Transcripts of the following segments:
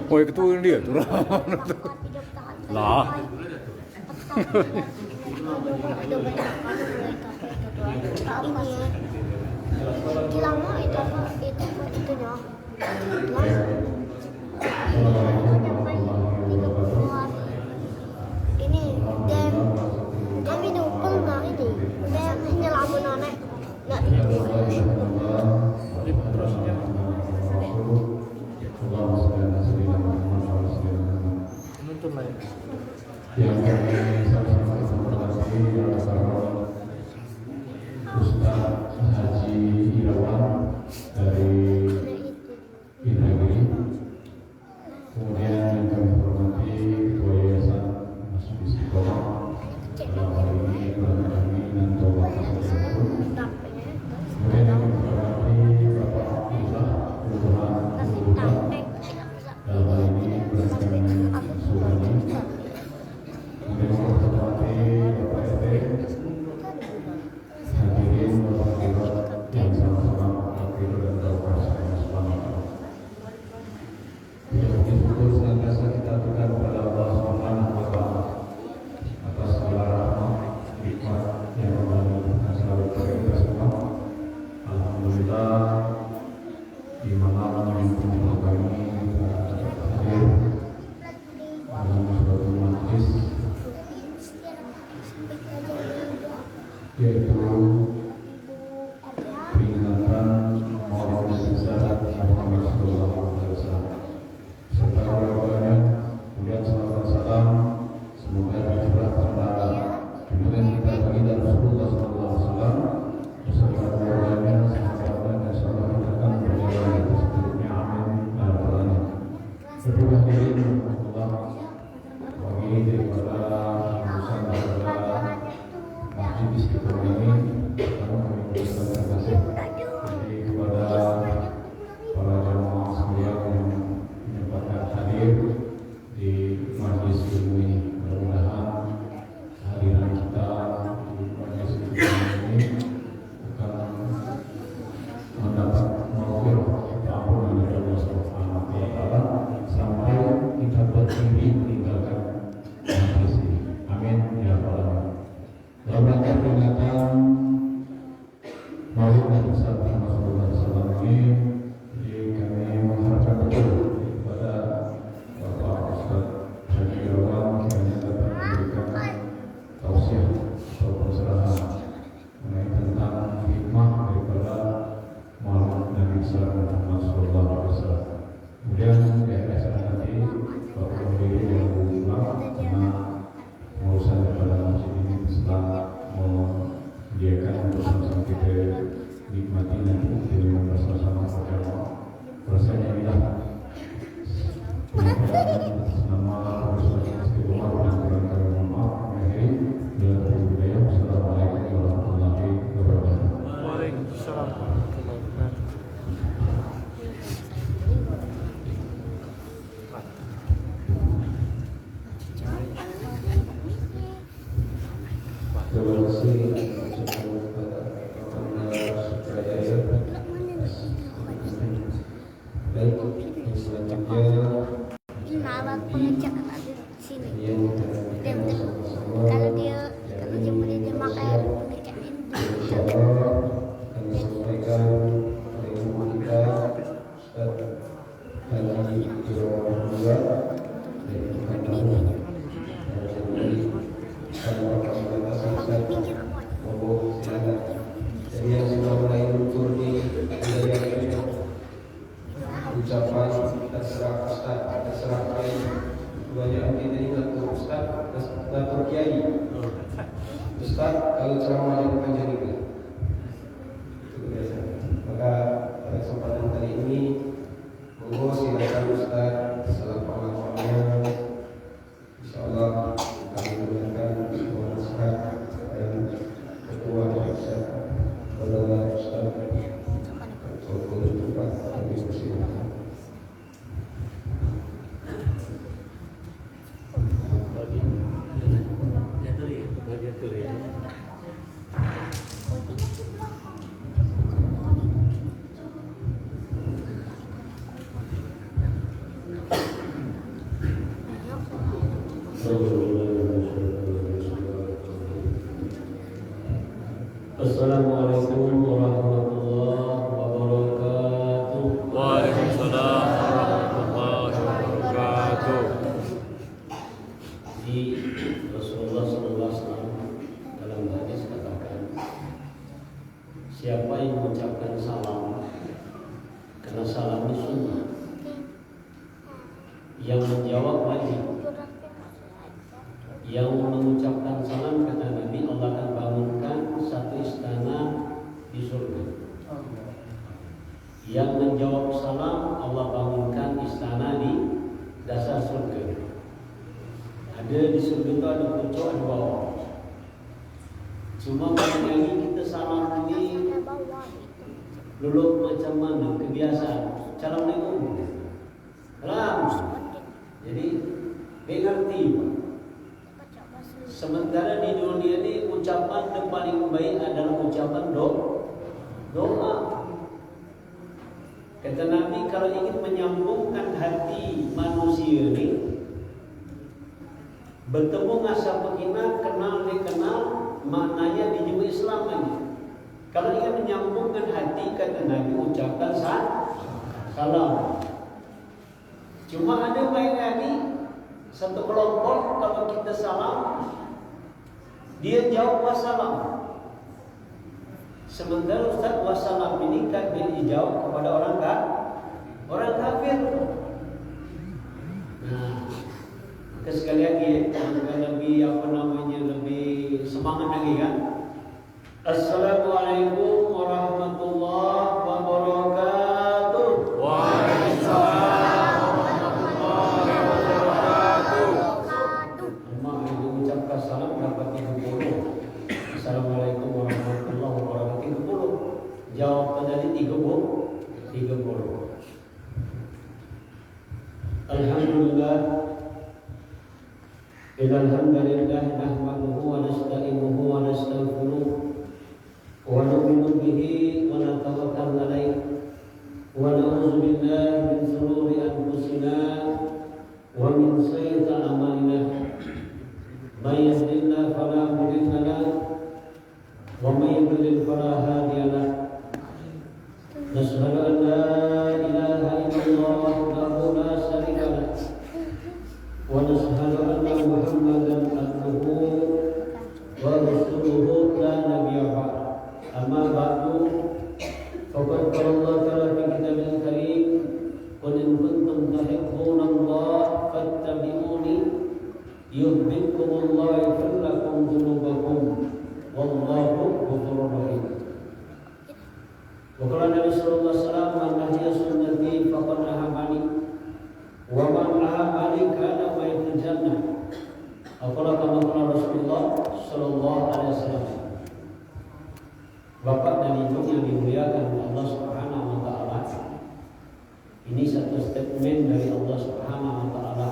Oh, itu dia tuh lah. Bilang mau itu apa? Itunya. Ini dan kami numpang nggak ini dan nyelamun anak nggak Nuntun lah ya. Yang kami sama-sama hormati adalah Ustaz Haji Irawan dari Indra. Kemudian yang kami hormati Ketua Yayasan Masjid Istiqomah dalam hal ini Bapak kami dan Bapak Kasih. Kemudian yang kami hormati Bapak Abdullah Kelurahan Bubutan dalam hal ini Berkami Suhani. Kemudian yang kami hormati Bapak RT, hadirin Bapak Ibu yang sama-sama mengakui dan berdoa bersama-sama. Syukur senantiasa kita aturkan kepada Allah Subhanahu wa Ta'ala atas segala rahmat, nikmat yang memberikan selalu kepada kita semua. Alhamdulillah di malam yang penuh kami hadir dalam suatu majlis yaitu peringatan Maulid Besar Muhammad Sallallahu Alaihi Wasallam. Serta keluarganya, kemudian salawat salam semoga tercurah kepada junjungan kita baginda Rasulullah Sallallahu Alaihi Wasallam beserta keluarganya, sahabatnya, dan sahabat kita akan berjalan di seterusnya. Amin. Alhamdulillah. Kedua hadirin Allah bagi daripada urusan daripada Masjid Istiqomah ini, kami mengucapkan terima kasih kepada para jamaah sekalian yang menyempatkan hadir di majlis ilmu ini. Mudah-mudahan kehadiran kita di majlis ilmu ini akan mendapat maghfirah ampunan dari Allah Subhanahu wa Ta'ala sampai kita berdiri meninggalkan majlis ini. Amin ya rabbal alamin. Dalam rangka peringatan Maulid Nabi Muhammad SAW ini, kami mengharapkan betul kepada Bapak Ustaz Haji Irawan kiranya dapat memberikan tausiah atau pencerahan mengenai tentang hikmah daripada Maulid Nabi Muhammad SAW. Kemudian di akhir acara nanti Bapak Menteri yang berulang karena urusan daripada masjid ini setelah menyediakan untuk sama-sama kita nikmati nanti dengan bersama-sama bersama proses yang indah. Atas nama Rasulullah Istiqomah dan kurang kami mohon maaf. Akhiri bila berbudaya. Assalamualaikum warahmatullahi wabarakatuh. Waalaikumsalam warahmatullahi wabarakatuh. Terima kasih kepada Bapak Sutrajaya Assalamualaikum warahmatullahi wabarakatuh. Waalaikumsalam warahmatullahi wabarakatuh. Di Rasulullah SAW dalam hadis katakan, siapa yang mengucapkan salam, karena salam itu sunnah, yang menjawab lagi, yang mengucapkan salam, kata Nabi, Allah akan bangunkan satu istana di surga. Yang menjawab salam, Allah bangunkan istana di dasar surga. Ada di surga itu ada pucuk, ada bawah. Cuma bagi kita salam ini luluk macam mana, kebiasaan. Assalamualaikum. Salam. Jadi mengerti. Sementara di dunia ini ucapan yang paling baik adalah ucapan doa. Kata Nabi, kalau ingin menyambungkan hati manusia ini, bertemu ngasa pekina, kenal dikenal, maknanya dijemput Islam aja. Kalau ingin menyambungkan hati, kata Nabi, ucapkan salam. Cuma ada baik lagi satu kelompok, kalau kita salam, dia jawab wassalam. Sementara Ustaz, wassalam ini kan dijawab kepada orang kafir. Nah, maka sekali lagi lebih lebih semangat lagi kan. Assalamualaikum warahmatullahi wabarakatuh. Waalaikumsalam warahmatullahi wabarakatuh. Mak itu ucapkan salam dapat 30. Assalamualaikum warahmatullahi wabarakatuh 30. Jawab tadi 30. Alhamdulillah. Alhamdulillah nahmaduhu wa nasta'inuhu wa nastaghfiruh wa nu'minu bihi wa natawakkalu alaihi wa na'udzu billahi min shururi anfusina wa min sayyiati a'malina. May yahdihillahu fala mudilla lahu wa may yudlil fala hadiya lahu. Nashhadu an la ilaha illallah wahdahu la syarika lahu wa nashhadu anna Muhammadan abduhu wa rasuluhu la nabiyya ba'd. Amma ba'du, faqad qala Allah ta'ala fi kitabil karim, qul in kuntum tuhibbuna Allah fattabi'uni yuhibbukumullah wa yaghfir lakum dzunubakum wallahu ghafurur rahim. Wa qala Nabi sallallahu alaihi wasallam, man nahya sunnati faqad ahabani wa man ahabani kana ma'al jannah. Apa kama qala Rasulullah sallallahu alaihi wasallam. Bapak dan Ibu yang dimuliakan Allah Subhanahu wa taala, ini satu statement dari Allah Subhanahu wa taala.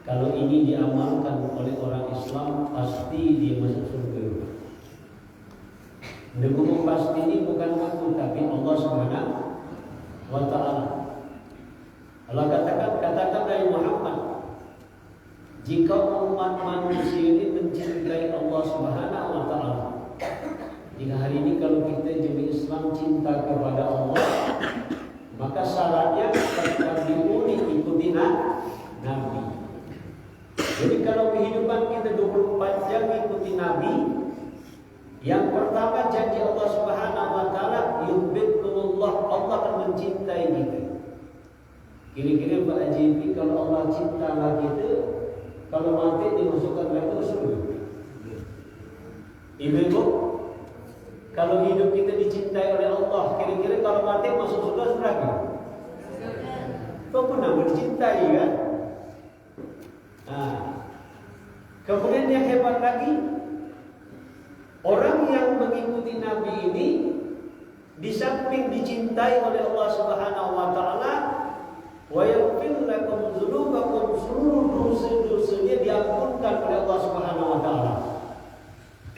Kalau ini diamalkan oleh orang Islam, pasti dia masuk surga. Dengan pasti ini bukan aku, tapi Allah Subhanahu wa taala. Allah katakan dari Muhammad, jika umat manusia ini mencintai Allah Subhanahu wa taala, jika hari ini kalau kita jadi Islam cinta kepada Allah, maka syaratnya tetap ikuti Nabi. Jadi kalau kehidupan kita 24 jam ikuti Nabi, yang pertama janji Allah Subhanahu wa taala, yuhibbukumullah, Allah akan mencintai kita. Kira-kira Pak Haji, kalau Allah cinta kita, kalau mati dimasukkan ke surga. Ibu-ibu, kalau hidup kita dicintai oleh Allah, kira-kira kalau mati masuk surga neraka? Kau pernah mencintai kan? Nah, kemudian yang hebat lagi, orang yang mengikuti Nabi ini, di samping dicintai oleh Allah Subhanahu wa taala, wa yaghfir lakum dzunubakum, seluruh dosa-dosanya diampunkan oleh Allah Subhanahu wa taala.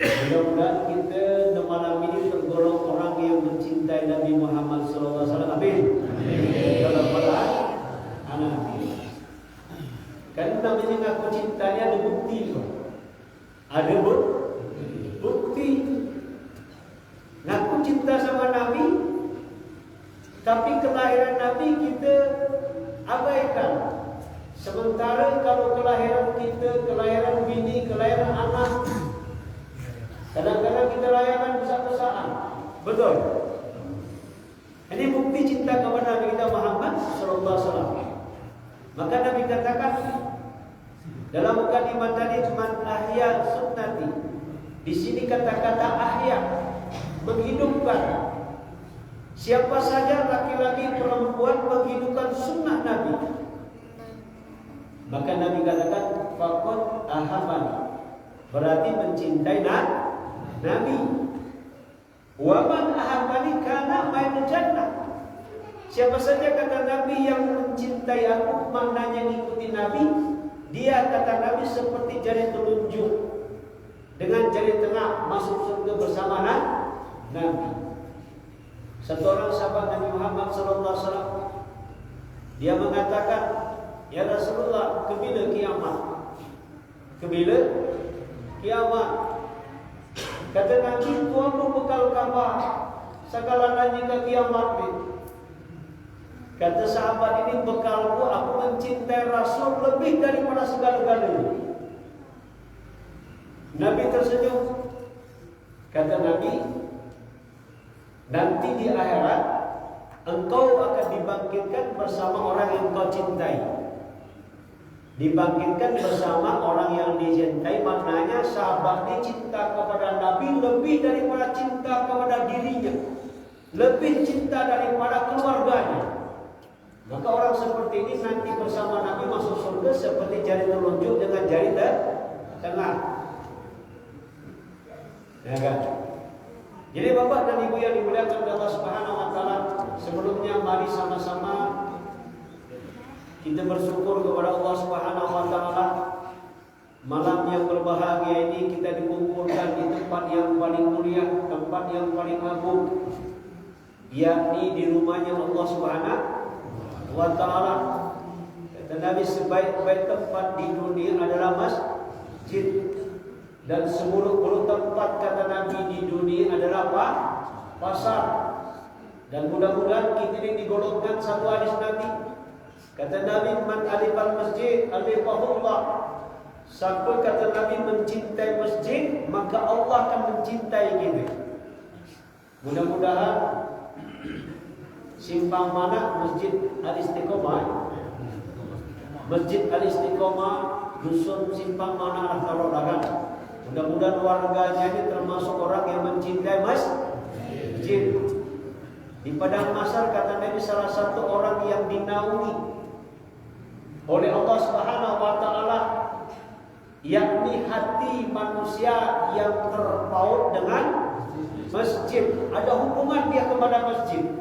Mudah-mudahan kita malam ini tergolong orang yang mencintai Nabi Muhammad sallallahu alaihi wasallam. Amin. Dalam anak. Kan namanya ngaku cintanya ada bukti. Ada bukti. Tapi kelahiran Nabi kita abaikan. Sementara kalau kelahiran kita, kelahiran bini, kelahiran anak, kadang-kadang kita rayakan besar-besaran. Betul. Ini bukti cinta kepada Nabi kita Muhammad sallallahu alaihi wasallam. Maka Nabi katakan dalam mukadimah tadi, man ahya sunnati. Di sini kata-kata ahya, menghidupkan. Siapa saja laki-laki perempuan menghidupkan sunnah Nabi, maka Nabi katakan faqad ahabani, berarti mencintai Nabi. Wa man ahabani kana ma'al jannah. Siapa saja kata Nabi yang mencintai aku, maknanya ngikuti Nabi, dia kata Nabi seperti jari telunjuk dengan jari tengah masuk surga bersama Nabi. Satu orang sahabat Nabi Muhammad SAW, dia mengatakan, ya Rasulullah, kebila kiamat? Kebila kiamat? Kata Nabi, tuaku bekal kabar segala nanya ke kiamat ni. Kata sahabat ini, bekalku, aku mencintai Rasul lebih daripada segala-galanya. Nabi tersenyum. Kata Nabi, nanti di akhirat engkau akan dibangkitkan bersama orang yang kau cintai. Dibangkitkan bersama orang yang dicintai, maknanya sahabat ini cinta kepada Nabi lebih daripada cinta kepada dirinya, lebih cinta daripada keluarganya. Maka orang seperti ini nanti bersama Nabi masuk surga seperti jari telunjuk dengan jari tengah. Ya kan? Jadi Bapak dan Ibu yang dimuliakan oleh Allah Subhanahu wa taala, sebelumnya mari sama-sama kita bersyukur kepada Allah Subhanahu wa taala. Malam yang berbahagia ini kita dikumpulkan di tempat yang paling mulia, tempat yang paling agung, yakni di rumahnya Allah Subhanahu wa taala. Kata Nabi, sebaik-baik tempat di dunia adalah masjid. Dan seburuk-buruk tempat, kata Nabi, di dunia adalah apa? Pasar. Dan mudah-mudahan kita ini digolongkan satu hadis Nabi. Kata Nabi, man alifal masjid alifahullah. Siapa, kata Nabi, mencintai masjid, maka Allah akan mencintai kita. Mudah-mudahan simpang mana Masjid Al-Istiqomah, Masjid Al-Istiqomah, dusun simpang mana Al-Tarodakan. Mudah-mudahan warganya ini termasuk orang yang mencintai masjid. Di Padang Masar, kata Nabi, salah satu orang yang dinaungi oleh Allah Subhanahu wa taala, yakni hati manusia yang terpaut dengan masjid. Ada hubungan dia kepada masjid.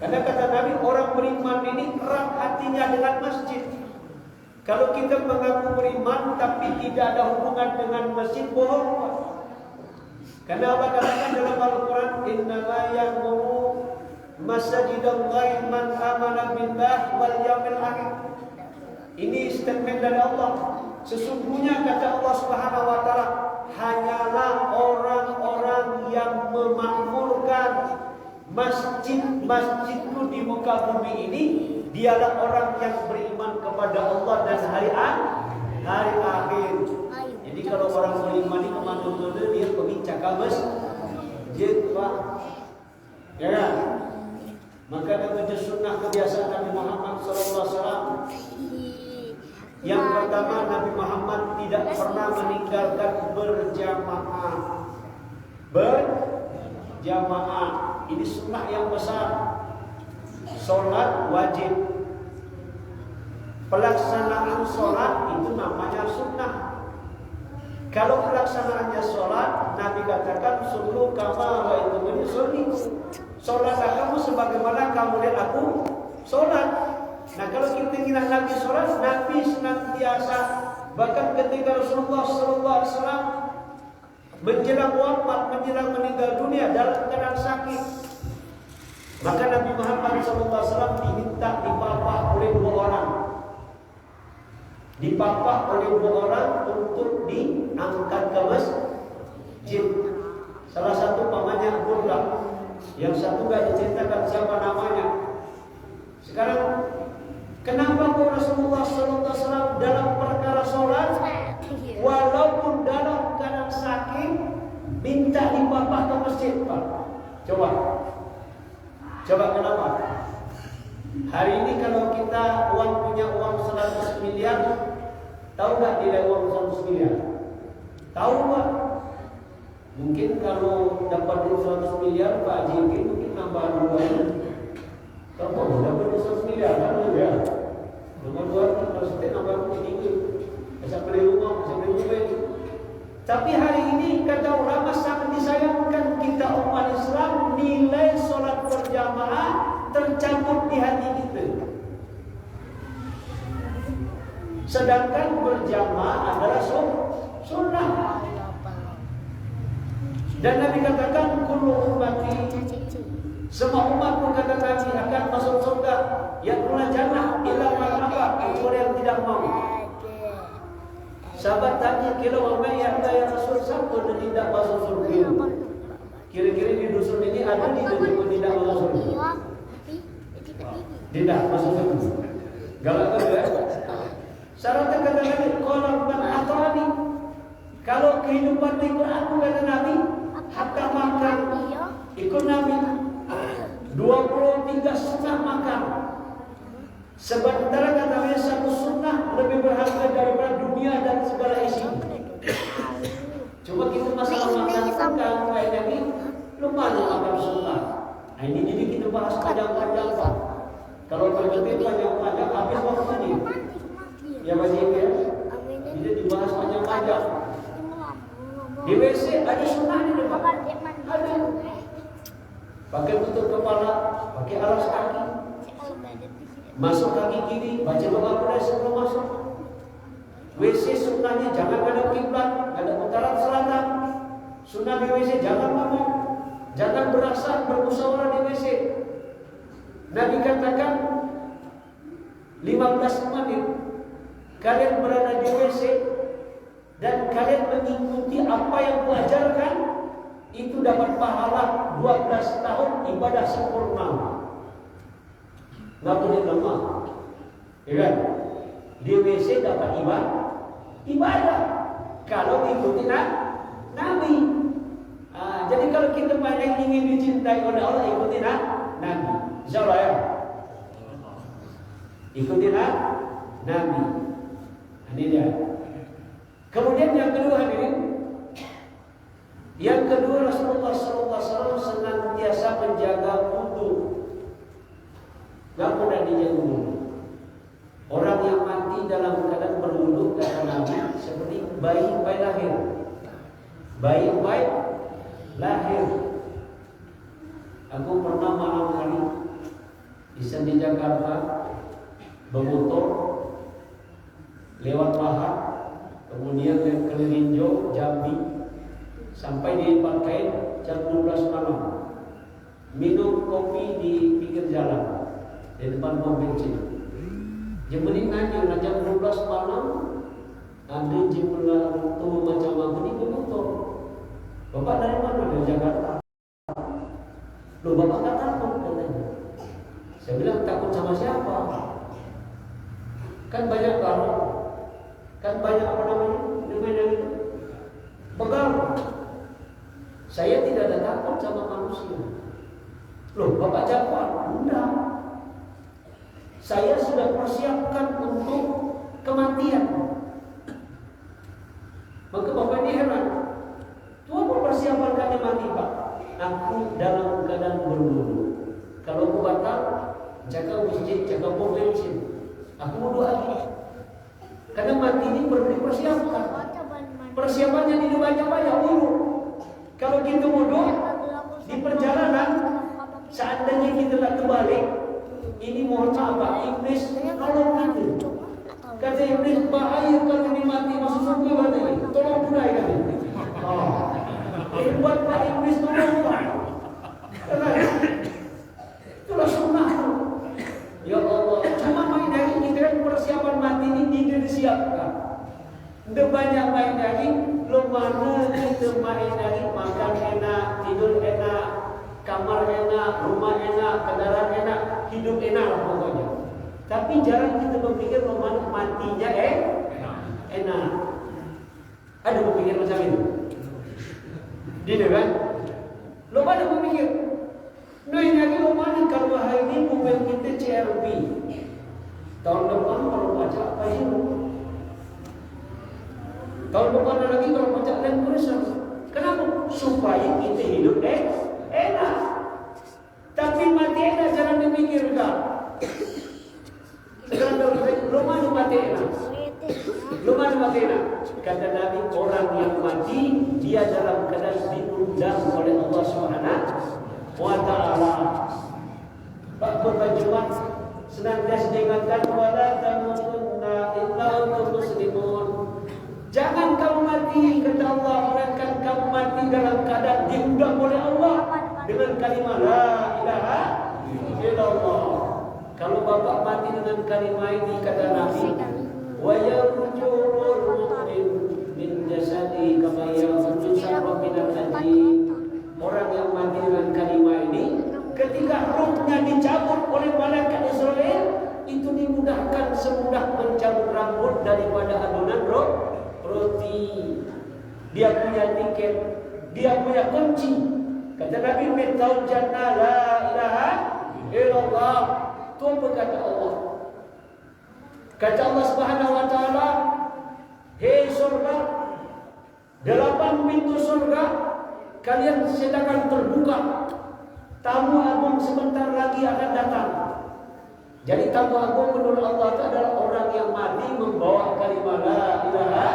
Karena kata Nabi, orang beriman ini erat hatinya dengan masjid. Kalau kita mengaku beriman tapi tidak ada hubungan dengan masjid, bohong. Karena Allah katakan dalam Al-Quran, innama ya'muru masajidallahi man amana billah wal yawmil akhir. Ini statement dari Allah. Sesungguhnya, kata Allah Subhanahu wa taala, hanyalah orang-orang yang memakmurkan masjid-masjidku di muka bumi ini, dialah orang yang beriman kepada Allah dan hari akhir. Jadi kalau orang beriman ini kemana-mana dia pergi cakap masjid, Pak. Ya kan? Maka ada sunnah kebiasaan Nabi Muhammad SAW. Yang pertama, Nabi Muhammad tidak pernah meninggalkan berjamaah. Berjamaah ini sunnah yang besar. Sholat wajib. Pelaksanaan sholat itu namanya sunnah. Kalau pelaksanaannya sholat, Nabi katakan, "Sallu kama ra'aitumuni usolli." Sholatlah kamu sebagaimana kamu lihat aku sholat. Nah, kalau kita ingat Nabi sholat, Nabi senantiasa, bahkan ketika Rasulullah SAW menjelang wafat, menjelang meninggal dunia dalam keadaan sakit, maka Nabi Muhammad SAW diminta dipapah oleh dua orang. Dipapah oleh dua orang untuk diangkat ke masjid. Salah satu pamannya Abdullah. Yang satu gak diceritakan siapa namanya. Sekarang kenapa kok Rasulullah SAW dalam perkara sholat, walaupun dalam keadaan sakit, minta dipapah ke masjid, Pak? Coba kenapa? Hari ini kalau kita punya uang 100 miliar, tahu nggak nilai uang 100 miliar? Tahu nggak? Mungkin kalau dapat duit 100 miliar, Pak Haji mungkin nambah dua. Kalau dapat duit 100 miliar, kan ya? Nomor dua, kalau kita nambah tinggi, bisa beli rumah, bisa beli mobil. Tapi hari ini kata ulama sangat disayangkan kita umat Islam, nilai sholat berjamaah tercampur di hati kita. Sedangkan berjamaah adalah sunnah. Dan Nabi katakan kullu ummati, semua umatku kata Nabi akan masuk surga, yadkhulul jannah illa man aba, kecuali yang tidak mau. Sahabat tanya, kira ya Rasul, siapa yang tidak masuk surga? Kira-kira di dusun ini ada yang tidak masuk surga? Tidak masuk surga. Galak ya? Syaratnya kata Nabi, kalau kehidupan ikut aku kata Nabi, hatta makan ikut Nabi 23 sunnah makan. Sementara katanya satu sunnah lebih berharga daripada dunia dan segala isi. Coba kita masalah makan sunnah kayak ini, lumayan makan sunnah. Nah ini jadi kita bahas panjang-panjang Pak. Kalau berhenti panjang-panjang habis waktu ini. Ya Pak ya. Kita dibahas panjang-panjang. Di WC ada sunnah di depan. Ada. Pakai tutup kepala, pakai alas kaki. Masuk kaki kiri, baca doa pada sebelum masuk. WC sunnahnya jangan ada kiblat, ada utara selatan. Sunnah di WC jangan ngomong, jangan berasa bermusyawarah di WC. Nabi katakan 15 menit kalian berada di WC dan kalian mengikuti apa yang kuajarkan, itu dapat pahala 12 tahun ibadah sempurna. Nggak boleh lemah, ya kan? Di WC dapat ibadah kalau ikuti Nabi. Jadi kalau kita banyak ingin dicintai oleh Allah, ikuti Nabi. Insyaallah ya. Ikuti Nabi. Ini dia. Kemudian yang kedua hadirin, yang kedua Rasulullah SAW senantiasa menjaga wudu. Gak mudah dijaga wudu. Orang yang mati dalam keadaan berwudu kata Nabi seperti bayi lahir. Bayi lahir. Aku pernah malam hari di Jakarta bermotor lewat Lahar, kemudian ke Kelirinjo, Jambi, sampai di Pangkain jam 12 malam. Minum kopi di pinggir jalan di depan pom bensin. Jembenin nanya jam 12 malam ada jumlah tuh macam apa nih bermotor. Bapak dari mana? Dari Jakarta. Loh bapak nggak takut katanya. Saya bilang takut sama siapa? Kan banyak kalau, kan banyak apa namanya itu begal. Saya tidak ada takut sama manusia. Loh bapak jawab, enggak. Saya sudah persiapkan untuk kematian. Maka bapak ini heran. Tuh apa persiapan kami mati Pak? Aku dalam keadaan berwudu. Kalau aku batal, jaga masjid, jaga pom bensin. Aku wudu lagi. Karena mati ini perlu dipersiapkan. Persiapannya tidak banyak-banyak wudu. Kalau kita wudu di perjalanan, seandainya kita nak kembali, ini mohon maaf Pak, iblis tolong kita. Kata iblis, bahaya kalau ini mati masuk surga katanya. Tolong tunai kami. Buat Pak iblis tolong Pak. Itulah sunnah. Ya Allah, cuma main daging kita kan persiapan mati ini tidak disiapkan. Udah banyak main daging, lo mana kita main daging, makan enak, tidur enak, kamar enak, rumah enak, kendaraan enak, hidup enak lah pokoknya. Tapi jarang kita berpikir bahwa matinya enak. Ada berpikir macam itu? Tidak kan? Lo pada berpikir, no ini lagi lo mana kalau hari ini mobil kita CRV, tahun depan kalau baca apa itu? Tahun depan lagi kalau baca Land Cruiser. Kenapa? Supaya kita hidup enak. Tapi mati enak jangan dipikirkan. Sekarang lo mana mati enak? Lo mana mati enak? Kata Nabi, orang yang mati dia dalam keadaan diundang oleh Allah SWT. Pak Berjuang senantiasa diingatkan wala tamutunna illa antum muslimun. Jangan kamu mati, kata Allah, melainkan kamu mati dalam keadaan diundang oleh Allah dengan kalimat la ilaha illallah. Kalau bapak mati dengan kalimat ini, kata Nabi, wa yarjurul mu'min min jasadi kama yarjul sarra minal ajin. Orang yang mati dengan kalimat ini, ketika ruhnya dicabut oleh malaikat Israel, itu dimudahkan semudah mencabut rambut daripada adonan roti. Dia punya tiket, dia punya kunci. Kata Nabi, "Mitaul jannah la ilaha illallah." Itu berkata Allah. Kata Allah Subhanahu wa taala, "Hei surga, 8 pintu surga kalian sedangkan terbuka. Tamu agung sebentar lagi akan datang." Jadi tamu agung menurut Allah itu adalah orang yang mati membawa kalimat la ilaha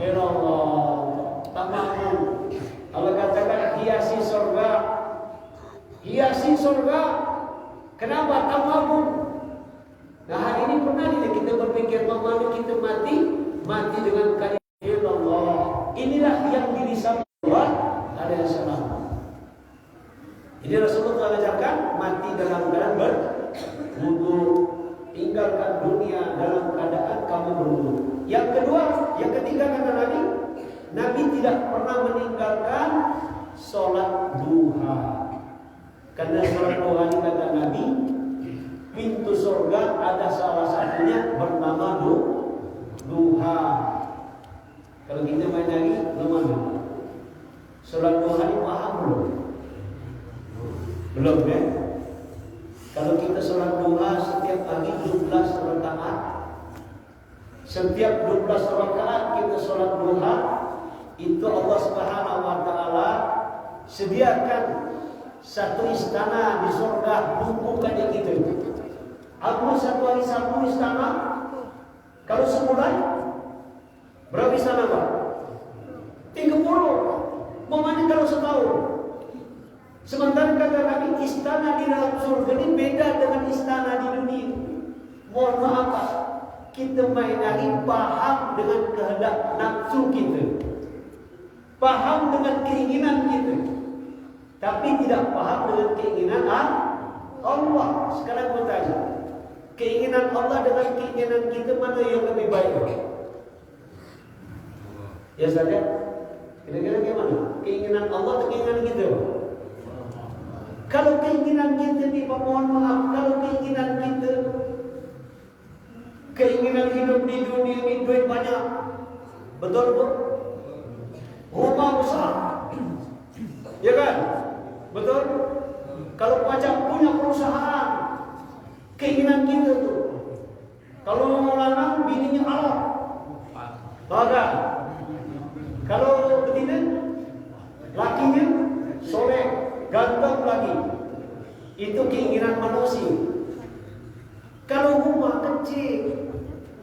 illallah. Tamu agung. Allah katakan hiasi surga. Hiasi surga. Kenapa tamu agung? Nah, hari ini pernah tidak kita berpikir bahwa kita mati dengan kalimat illallah. Inilah yang dirisabkan alaihi salam. Jadi Rasulullah mengajarkan mati dalam keadaan berwudu, tinggalkan dunia dalam keadaan kamu berwudu. Yang ketiga kata Nabi, Nabi tidak pernah meninggalkan sholat duha. Karena sholat duha ini kata Nabi, pintu surga ada salah satunya bernama duha. Kalau kita main lagi, mana? Sholat duha ini paham belum? Belum ya? Kalau kita sholat duha setiap pagi 12 rakaat, setiap 12 rakaat kita sholat duha, itu Allah Subhanahu wa taala sediakan satu istana di surga tumpukannya kita. Aku satu hari satu istana. Kalau sebulan berapa istana Pak? 30. Momennya kalau setahun. Sementara kata Nabi, istana di dalam surga ini beda dengan istana di dunia. Mohon maaf Pak, kita main lagi paham dengan kehendak nafsu kita, paham dengan keinginan kita, tapi tidak paham dengan keinginan Allah. Sekarang saya tanya, keinginan Allah dengan keinginan kita mana yang lebih baik? Ya saja. Kira-kira bagaimana? Keinginan Allah atau keinginan kita? Kalau keinginan kita ni, mohon maaf, kalau keinginan kita, keinginan hidup di dunia ini duit banyak, betul bu? Rumah besar, ya kan? Betul? Kalau pajak punya perusahaan, keinginan kita tu. Kalau lanang bininya Allah, bagai. Kalau betina, lakinya soleh, ganteng lagi. Itu keinginan manusia. Kalau rumah kecil,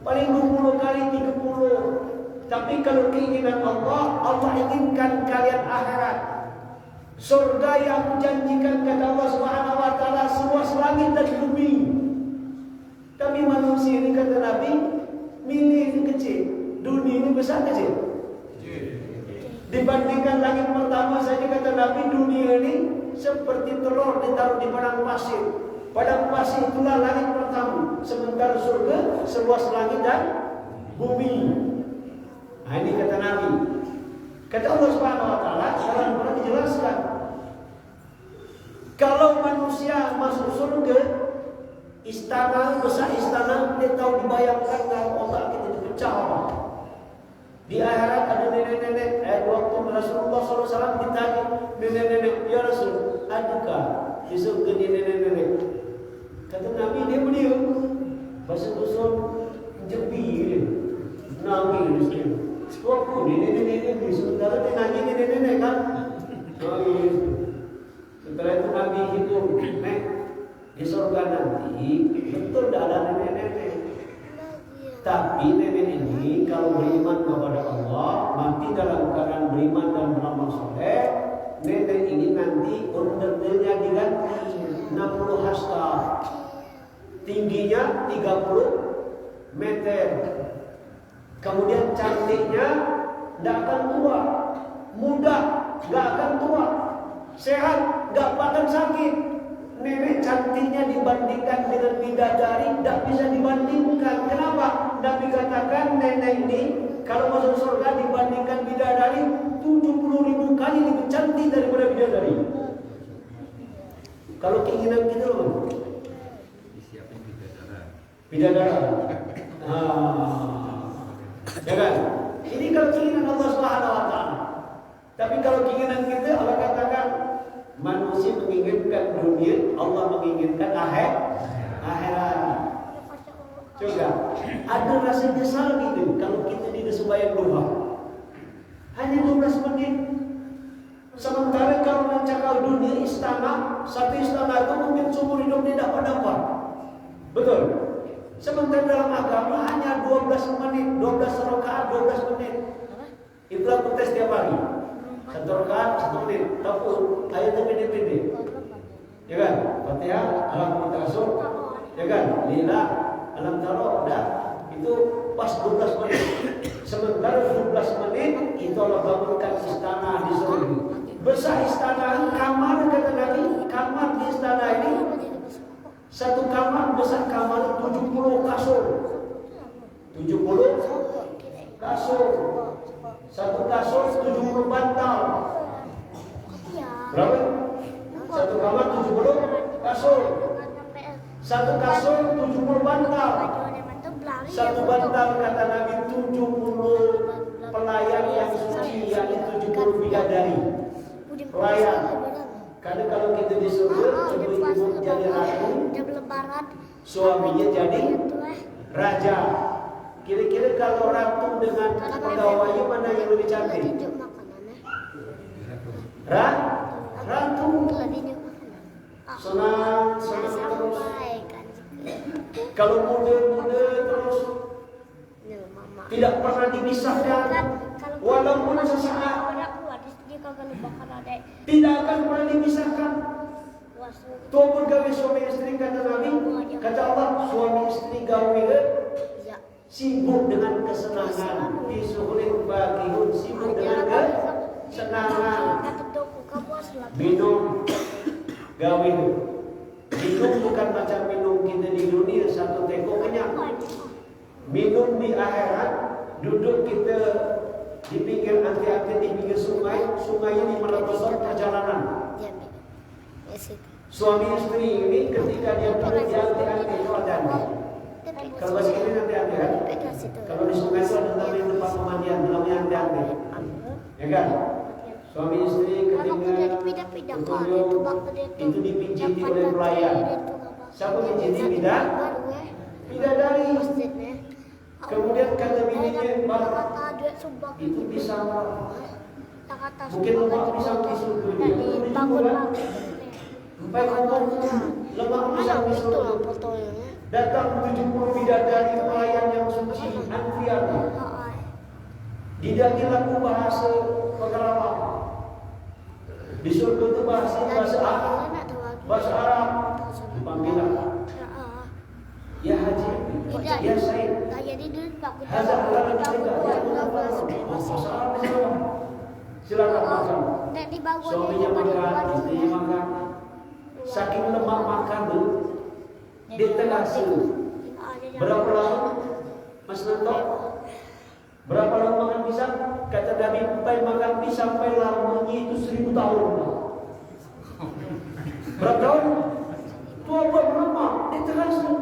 paling 20 kali 30. Tapi kalau keinginan Allah, Allah inginkan kalian akhirat. Surga yang janjikan kata Allah Subhanahu wa taala seluas langit dan bumi. Tapi manusia ini kata Nabi, milih ini kecil, dunia ini besar kecil. Dibandingkan langit pertama saja kata Nabi, dunia ini seperti telur ditaruh di padang pasir. Padang pasir itulah langit pertama. Sementara surga seluas langit dan bumi. Nah ini kata Nabi. Kata Allah Subhanahu wa taala, dalam Al-Quran dijelaskan. Istana, besar istana, dia tahu dibayangkan dalam otak kita dipecah apa. Di akhirat ada nenek-nenek. Waktu Rasulullah SAW ditanya nenek-nenek, ya Rasul, adakah di surga nenek-nenek? Kata Nabi, dia beliau bahasa dusun jepi, nangis dia. Waktu nenek-nenek di surga, dia nangis nenek-nenek kan? Nangis. Setelah itu Nabi hitung, nek di surga nanti betul tidak ada nenek-nenek. Tapi nenek ini kalau beriman kepada Allah, mati dalam keadaan beriman dan beramal soleh, nenek ini nanti undernya diganti 60 hasta, tingginya 30 meter. Kemudian cantiknya tidak akan tua, muda tidak akan tua, sehat tidak akan sakit. Nenek cantiknya dibandingkan dengan bidadari tidak bisa dibandingkan. Kenapa? Nabi katakan nenek ini kalau masuk surga dibandingkan bidadari 70.000 kali lebih cantik daripada bidadari. Kalau keinginan kita loh, Disiapin bidadara. Ya kan? Ini kalau keinginan Allah Subhanahu wa taala. Tapi kalau keinginan kita, Allah katakan manusia menginginkan dunia, Allah menginginkan akhirat. Coba, ada rasa nyesal gitu kalau kita tidak sembahyang duha. Hanya 12 menit. Sementara kalau mencakal dunia istana, satu istana itu mungkin seumur hidup tidak dapat. Betul. Sementara dalam agama hanya 12 menit, 12 rakaat, 12 menit. Itulah kita setiap hari. 1 rakaat, 1 menit. Tapi ayatnya pendek-pendek. Ya kan? Fatihah, Al-Mutasawwif. Ya kan? Lila, Alam Taro, dah. Itu pas 12 menit. Sementara 12 menit itu Allah bangunkan istana di surga. Besar istana, kamar kata Nabi, kamar di istana ini satu kamar besar kamar 70 kasur. 70 kasur. Satu kasur 70 bantal. Berapa? Satu kamar 70 kasur. Satu kasur 70 bantal. Satu bantal kata Nabi 70 pelayan yang suci, yakni 70 bidadari. Pelayan. Karena kalau kita di surga, ibu-ibu jadi ratu, suaminya jadi raja. Kira-kira kalau ratu dengan pegawainya mana yang lebih cantik? Ratu. Senang terus. Kalau muda terus, tidak pernah dipisahkan, walaupun sesaat. Tidak akan pernah dipisahkan. Tuh gawe suami istri kata Nabi, kata Allah suami istri gawe sibuk dengan kesenangan, disuhulin bagihun sibuk dengan kesenangan. Minum gawe. Minum bukan macam minum kita di dunia satu teko kenyang. Minum di akhirat, duduk kita di pinggir anti-anti di pinggir sungai, sungainya di mana besar perjalanan. Suami istri ini ketika dia pergi di anti-anti itu ada. Kalau bahasa ini anti-anti kan? Kalau di sungai itu ada namanya tempat pemandian, namanya anti-anti. Ya kan? Suami istri ketika berkunjung itu dipijiti oleh pelayan. Siapa pijiti? Bidadari. Kemudian kata bininya, itu bisa mungkin lemak pisang di surga. Lemak pisang di surga. Datang 70 bidadari pelayan yang suci, antrian. Tidak dilaku bahasa pengalaman. Di surga itu bahasa Arab. Panggilan. Ya Haji, ya Said. Hazar halal silakan makan. Suaminya makan, istrinya makan. Saking lemak makan tuh, di tengah situ. Berapa lama, Mas Nanto? Berapa lama makan pisang? Kata Nabi, makan pisang sampai lamanya itu 1000 tahun. Berapa tahun? Tua berapa? Di tengah situ.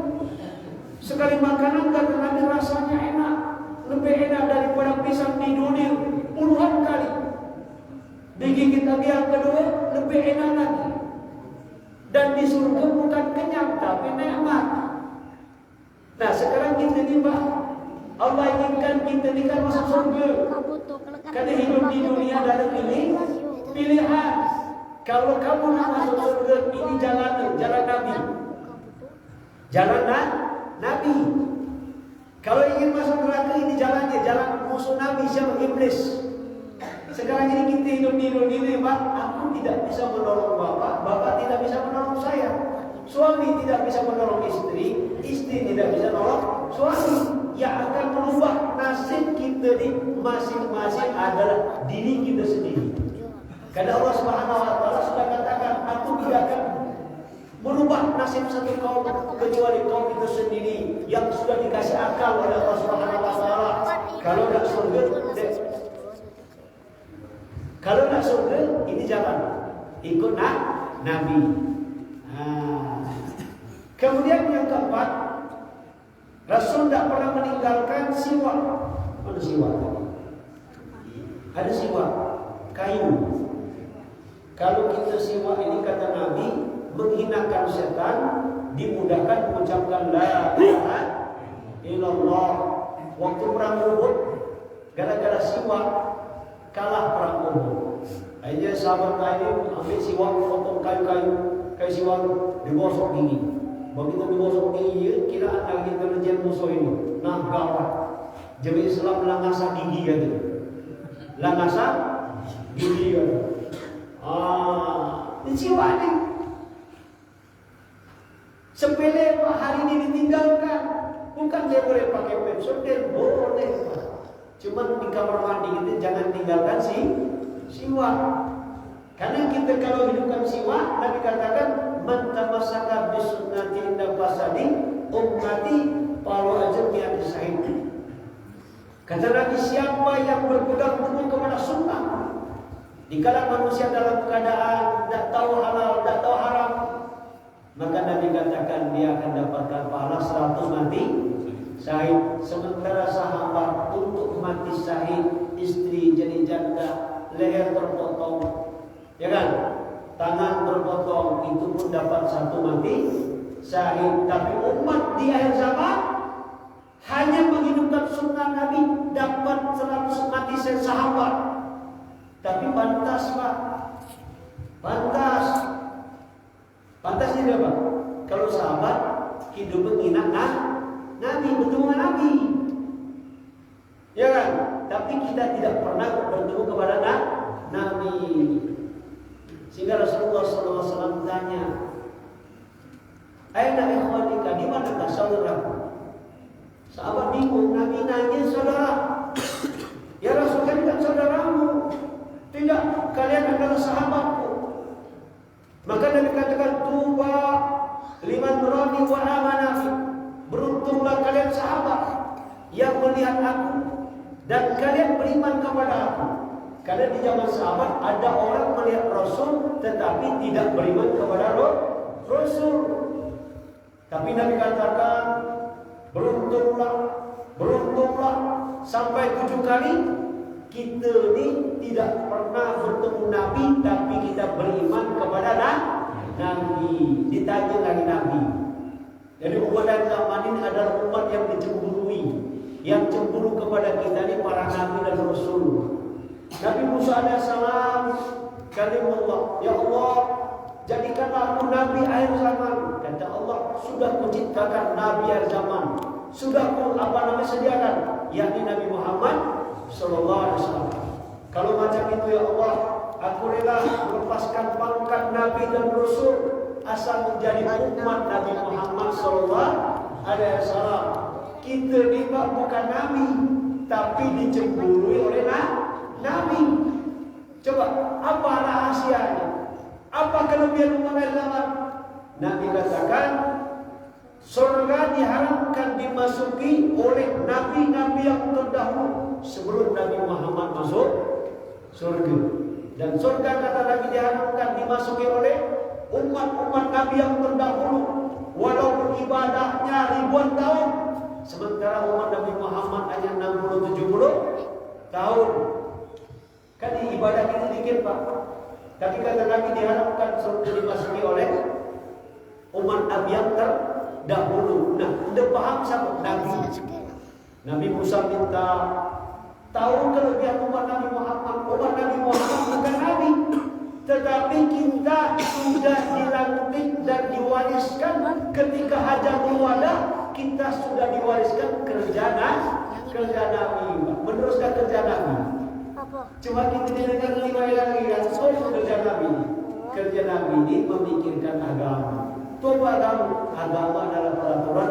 cari makanan kata Nabi rasanya enak, lebih enak daripada pisang di dunia puluhan kali. Digigit lagi yang kedua lebih enak lagi. Dan di surga bukan kenyang tapi nikmat. Nah sekarang kita ni Pak, Allah inginkan kita ni kan masuk surga. Karena hidup di dunia ada pilihan. Kalau kamu nak masuk surga, ini jalan Nabi. Jalan Nabi. Kalau ingin masuk neraka, ini jalannya, jalan musuh Nabi, siapa? Iblis. Sekarang ini kita hidup di dunia ini, Pak. Aku tidak bisa menolong Bapak, Bapak tidak bisa menolong saya. Suami tidak bisa menolong istri, istri tidak bisa menolong suami. Yang akan merubah nasib kita ini masing-masing adalah diri kita sendiri. Karena Allah Subhanahu wa taala sudah katakan, aku tidak akan merubah nasib satu kaum kecuali kaum itu sendiri yang sudah dikasih akal oleh Allah Subhanahu wa taala. Kalau nak surga, ini jalan. Ikut Nabi. Kemudian yang keempat, Rasul tidak pernah meninggalkan siwak. Mana siwak? Ada siwak, kayu. Kalau kita siwak ini kata Nabi menghinakan setan, dimudahkan mengucapkan la ilaha illallah. Waktu perang Uhud, gara-gara siwak kalah perang Uhud. Akhirnya sahabat lain ambil siwak, potong kayu-kayu, kayu siwak digosok gigi. Begitu digosok gigi, kiraan lagi intelijen musuh ini. Nah gawat. Jadi Islam langasa gigi gitu. Langasa gigi gitu. Ini siwak ini. Sepele Pak, hari ini ditinggalkan. Bukan dia boleh pakai pensil, boleh Pak. Cuma di kamar mandi kita jangan tinggalkan siwak. Karena kita kalau hidupkan siwak, Nabi katakan man tamassaka bi sunnati inda fasadi ummati falahu ajrun mi'ati syahid. Kata Nabi, siapa yang berpegang teguh kepada sunnah dikala manusia dalam keadaan tidak tahu halal, tidak tahu haram, maka Nabi katakan dia akan dapatkan pahala 100 mati syahid. Sementara sahabat untuk mati syahid, istri jadi janda, leher terpotong, ya kan, tangan terpotong, itu pun dapat 1 mati syahid. Tapi umat di akhir zaman hanya menghidupkan sunnah Nabi dapat 100 mati syahid sahabat. Tapi pantas Pak, pantas. Pantasnya dia Pak, kalau sahabat hidup menghina Nabi, bertemu Nabi, ya kan? Tapi kita tidak pernah bertemu kepada Nabi. Sehingga Rasulullah SAW tanya, aina ikhwanika, di manakah saudaraku? Sahabat bingung, Nabi nanya saudara. Ya Rasul, kami kan saudaramu. Tidak, kalian adalah sahabatku. Maka Nabi katakan, tuba liman rani wa amanafi. Beruntunglah kalian sahabat yang melihat aku dan kalian beriman kepada aku. Karena di zaman sahabat ada orang melihat Rasul tetapi tidak beriman kepada Rasul. Tapi Nabi katakan, beruntunglah sampai 7 kali. Kita ni tidak pernah bertemu Nabi tapi kita beriman kepada Nabi. Ditanya lagi Nabi. Jadi umat zaman ini adalah umat yang dicemburui. Yang cemburu kepada kita ni para Nabi dan Rasul. Nabi Musa alaihissalam kalimullah, ya Allah, jadikanlah aku Nabi akhir zaman. Kata Allah, sudah kuciptakan Nabi akhir zaman. Sudah ku sediakan, yakni Nabi Muhammad Sallallahu Alaihi Wasallam. Kalau macam itu ya Allah, aku rela melepaskan pangkat Nabi dan Rasul asal menjadi umat Nabi Muhammad Sallallahu Alaihi Wasallam. Kita ni bukan Nabi, tapi dicemburui oleh Nabi. Coba, apa rahasianya? Apa kelebihan umat akhir zaman? Nabi katakan, surga diharamkan dimasuki oleh nabi-nabi yang terdahulu sebelum Nabi Muhammad masuk surga. Dan surga kata Nabi diharamkan dimasuki oleh umat-umat Nabi yang terdahulu, walaupun ibadahnya ribuan tahun, sementara umur Nabi Muhammad hanya 60-70 tahun. Kan ibadah kita dikit Pak. Tapi kata Nabi diharapkan surga dimasuki oleh umat Nabi yang terdahulu. Nah, udah paham sama Nabi. Nabi Musa minta tahu kelebihan umat Nabi Muhammad. Umat Nabi Muhammad bukan Nabi, tetapi kita sudah dilantik dan diwariskan ketika hajjatul wada. Kita sudah diwariskan kerja Nabi. Meneruskan kerja Nabi. Cuma kita dengar lagi kan, kerja Nabi. Kerja Nabi ini memikirkan agama. Coba agama adalah peraturan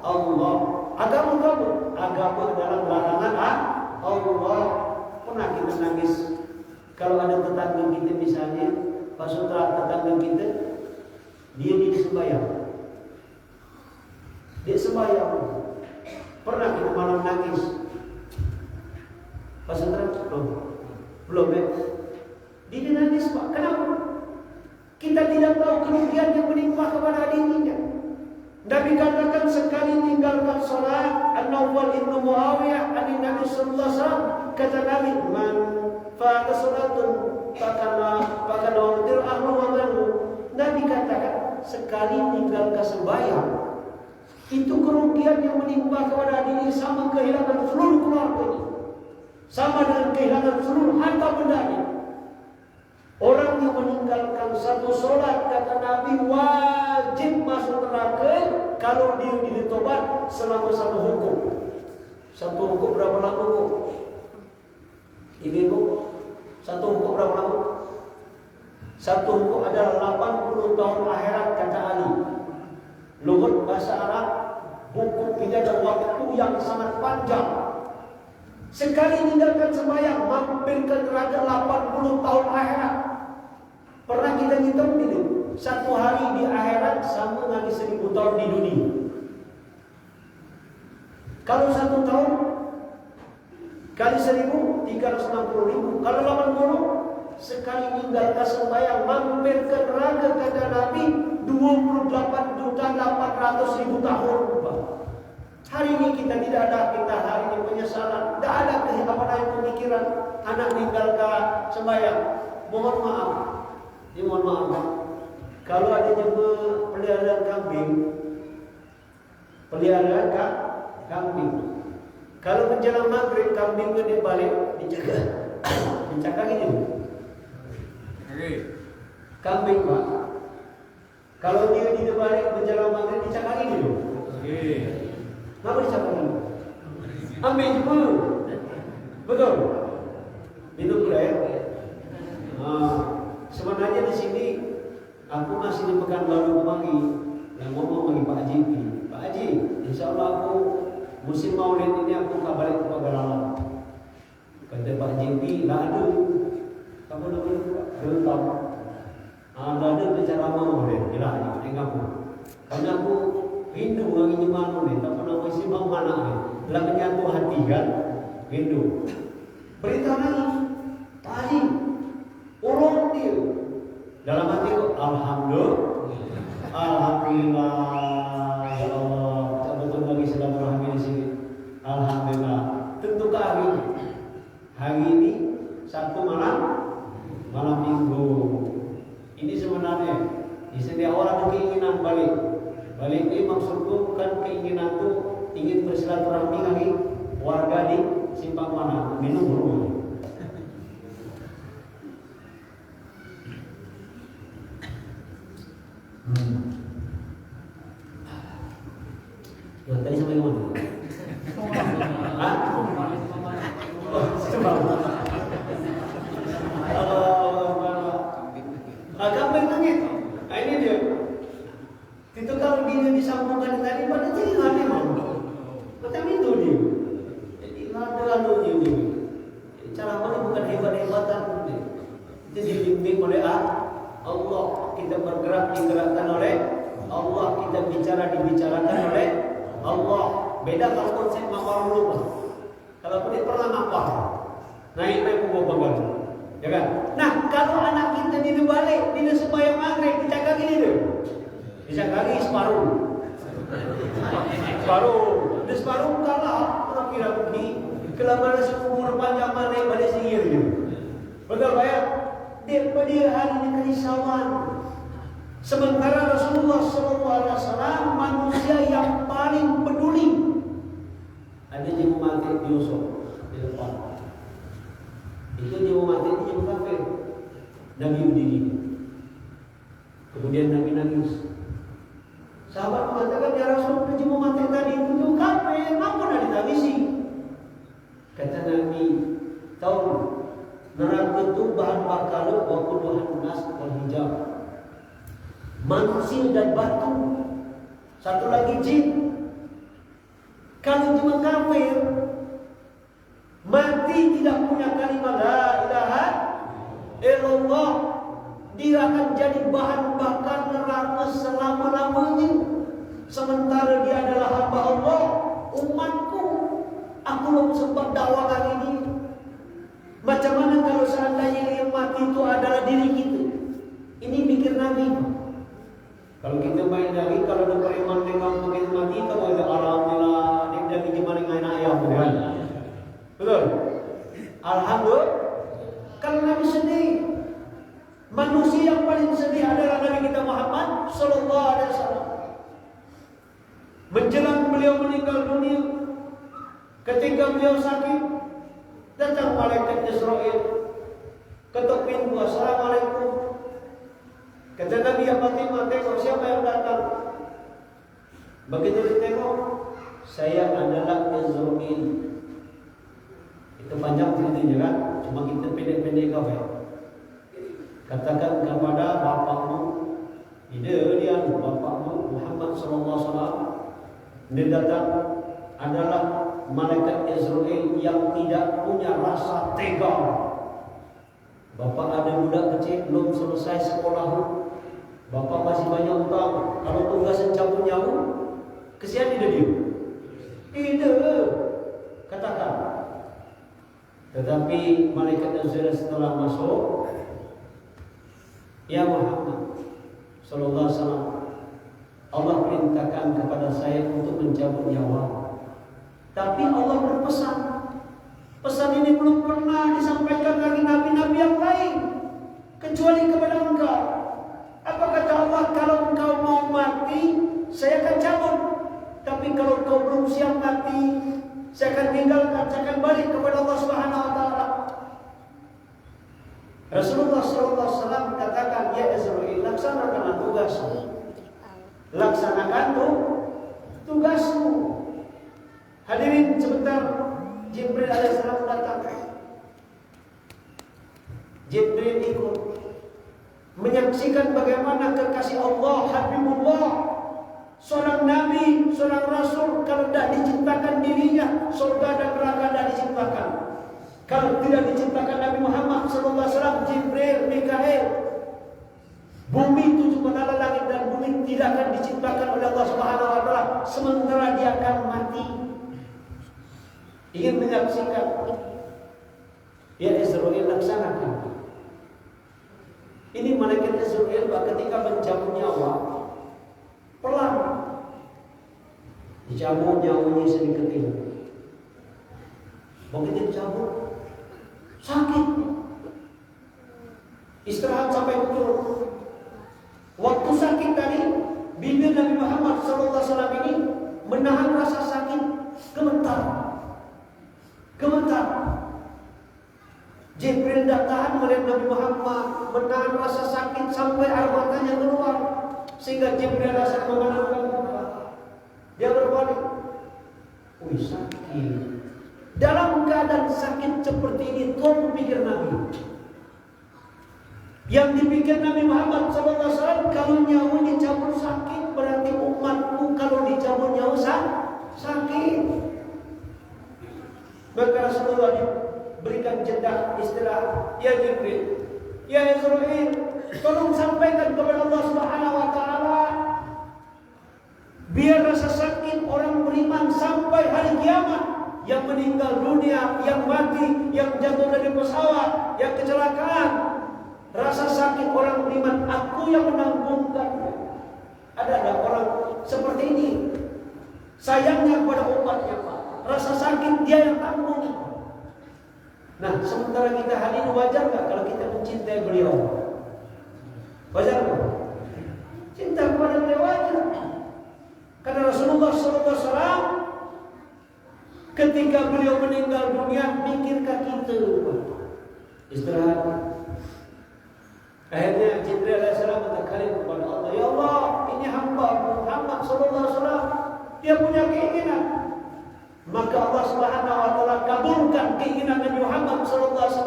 Allah. Agama adalah larangan Allah. Pernah kita nangis kalau ada tetangga kita misalnya, Pak Sutra tetangga kita, dia di sembahyang. Dia sembahyang. Pernah kita malam nangis. Pak Sutra? Belum ya? Dia nangis Pak. Kenapa? Kita tidak tahu kerugian yang menimpa kepada dirinya. Nabi katakan sekali tinggalkan sholat, An-Nawfal ibnu Muawiyah, Nabi sallallahu alaihi wasallam kata Nabi, man fa'ata sholatun fakana wa'udir ahlu wa'adanu. Nabi katakan sekali tinggalkan sembahyang, itu kerugian yang menimpa kepada diri sama kehilangan seluruh keluarganya, sama dengan kehilangan seluruh harta bendanya. Orang yang meninggalkan satu sholat, kata Nabi, wajib masuk neraka kalau dia ditobat selama satu hukum. Satu hukum berapa lama hukum? Ini bu, satu hukum berapa lama? Satu hukum adalah 80 tahun akhirat, kata Ali. Lugat bahasa Arab, hukum pidana waktu yang sangat panjang. Sekali meninggalkan sembahyang, mampir ke neraka 80 tahun akhirat. Pernah kita hitung itu, satu hari di akhirat sama dengan 1000 tahun di dunia. Kalau 1 tahun kali 1000, 360.000. Kalau 80, sekali meninggalkan sembahyang, mampir ke neraka, kata Nabi, 28.800.000 tahun. Hari ini kita tidak ada, kita hari ini penyesalan, tidak ada kehidupan pemikiran anak meninggalkan sembahyang. Mohon maaf. Ini mohon maaf, kalau ada jemaah peliharaan kambing, kalau menjelang maghrib kambingnya dia balik dijaga gini. Kambing Pak, kalau dia di balik menjelang maghrib dijaga gini dulu. Kenapa dijaga gini? Ambil jemaah, betul. Minum gula ya. Sebenarnya di sini aku masih di Pekanbaru pagi, yang ngomong bagi Pak Haji. Pak Haji, insya Allah aku musim Maulid ini aku balik ke Pagalalang. Kata Pak Haji, lah ada, kamu belum ada bicara Maulid, jelas ni kamu. Karena aku rindu dengan iman Maulid, tak pernah mesti mau mana ni. Dalam menyatu hati kan, rindu. Beritahu lagi, Pak Haji. Urung dia dalam hati itu, Alhamdulillah, ya Allah, betul bagi silaturahmi di sini. Alhamdulillah. Tentu hari ini Sabtu malam Minggu. Ini sebenarnya di setiap orang ada keinginan balik ini maksudku bukan keinginan tuh ingin bersilaturahmi lagi warga di Simpang Mana minum dulu. Tadi sampai ke mana? Hah? Kambing langit. Nah ini dia. Itu kalau dia disambungkan tadi pada jadi nggak mau. Macam itu dia. Jadi lalu dia. Cara mana bukan hebat-hebatan. Itu dibimbing oleh Allah. Kita bergerak digerakkan oleh Allah, kita bicara dibicarakan oleh Allah. Beda kalau konsep mapar lupa. Kalau dia pernah mapar, naik bawa ya kan? Nah, kalau anak kita di balik, di sembahyang maghrib, dicakar gini tuh, dicakar separuh. Separuh kalah. Orang kira begini. Kelamaan seumur panjang mana yang balik sihir dia. Betul Pak ya? Dia hari ini kerisauan. Sementara Rasulullah SAW manusia yang paling peduli. Ada yang mati di Yusuf di depan. Itu dia mati dia kafir. Nabi berdiri. Kemudian Nabi nangis. Sahabat mengatakan, ya Rasul, dia mati tadi itu kafir. Kenapa dah ditangisi? Kata Nabi, tahu neraka itu bahan bakar wa kulluhan nas wal hijab. Manusia dan batu. Satu lagi jin. Kalau cuma kafir, mati tidak punya kalimat la ilaha illallah, dia akan jadi bahan bakar neraka selama-lamanya. Sementara dia adalah hamba Allah, umatku. Aku belum sempat dakwah kali ini. Macam mana kalau seandainya yang mati itu adalah diri kita? Ini pikir Nabi. Kalau kita main lagi, kalau ada preman dengan mungkin mati, kamu ada alhamdulillah, dia dari gimana dengan ayam, kan? Betul? Alhamdulillah. Kalau Nabi sedih, manusia yang paling sedih adalah Nabi kita Muhammad Sallallahu Alaihi Wasallam. Menjelang beliau meninggal dunia, ketika beliau sakit, datang malaikat Israel, ketuk pintu, assalamualaikum. Kata Nabi yang Fatimah, tengok siapa yang datang. Begitu ditengok, saya adalah Israel. Itu panjang ceritanya kan, cuma kita pendek-pendek kau ya. Katakan kepada bapakmu, dia bapakmu Muhammad SAW, dia datang adalah malaikat Israel yang tidak punya rasa tega. Bapak ada budak kecil belum selesai sekolah, bapak masih banyak utang. Kalau tugas cabut nyawa, kesian tidak dia? Tidak. Katakan. Tetapi malaikat Israel setelah masuk, ya Muhammad Sallallahu Alaihi Wasallam, Allah perintahkan kepada saya untuk mencabut nyawa. Tapi Allah berpesan. Pesan ini belum pernah disampaikan bagi nabi-nabi yang lain kecuali kepada engkau. Apa kata Allah? Kalau engkau mau mati, saya akan cabut. Tapi kalau engkau belum siap mati, saya akan tinggalkan, saya akan balik kepada Allah Subhanahu Wa Taala. Rasulullah SAW katakan, ya Israel, laksanakanlah tugasmu. Laksanakan tugasmu. Hadirin sebentar, Jibril alaihissalam datang. Jibril ikut menyaksikan bagaimana kekasih Allah, Habibullah, seorang nabi, seorang rasul. Kalau tidak diciptakan dirinya, surga dan neraka tidak diciptakan. Kalau tidak diciptakan Nabi Muhammad SAW, Jibril, Mikail, bumi tujuh penala langit dan bumi tidak akan diciptakan oleh Allah Subhanahu Wa Taala. Sementara dia akan mati. Ingin menyaksikan, ya Israel, laksanakan. Ini malaikat Israel ketika mencabut nyawa, pelan dicabut nyawanya sedikit ini. Begitu dicabut, sakit. Istirahat sampai betul. Waktu sakit tadi, bibir Nabi Muhammad SAW ini menahan rasa sakit, gemetar. Jibril tak tahan melihat Nabi Muhammad menahan rasa sakit sampai air matanya keluar, sehingga Jibril rasa mengenalkan dia berbalik. Wih, sakit. Dalam keadaan sakit seperti ini, Tuhan pikir Nabi. Yang dipikir Nabi Muhammad SAW, kalau nyawa dicabut sakit, berarti umatku kalau dicabut nyawa sakit. Maka Rasulullah berikan jeda istirahat. Ya Jibril, ya Israel, tolong sampaikan kepada Allah Subhanahu Wa Taala, biar rasa sakit orang beriman sampai hari kiamat, yang meninggal dunia, yang mati, yang jatuh dari pesawat, yang kecelakaan, rasa sakit orang beriman, aku yang menanggungkan. Ada orang seperti ini. sayangnya kepada umatnya Pak. Rasa sakit dia yang tanggung. Nah, sementara kita hari ini wajar nggak kalau kita mencintai beliau? Wajar nggak? Cinta kepada beliau wajar. Karena Rasulullah SAW ketika beliau meninggal dunia, mikirkan kita, istirahat. Akhirnya Jibril alaihissalam berkata kepada Allah, ya Allah, ini hamba Muhammad SAW, dia punya keinginan. Maka Allah Subhanahu Wa Taala kabulkan keinginan Nabi Muhammad SAW.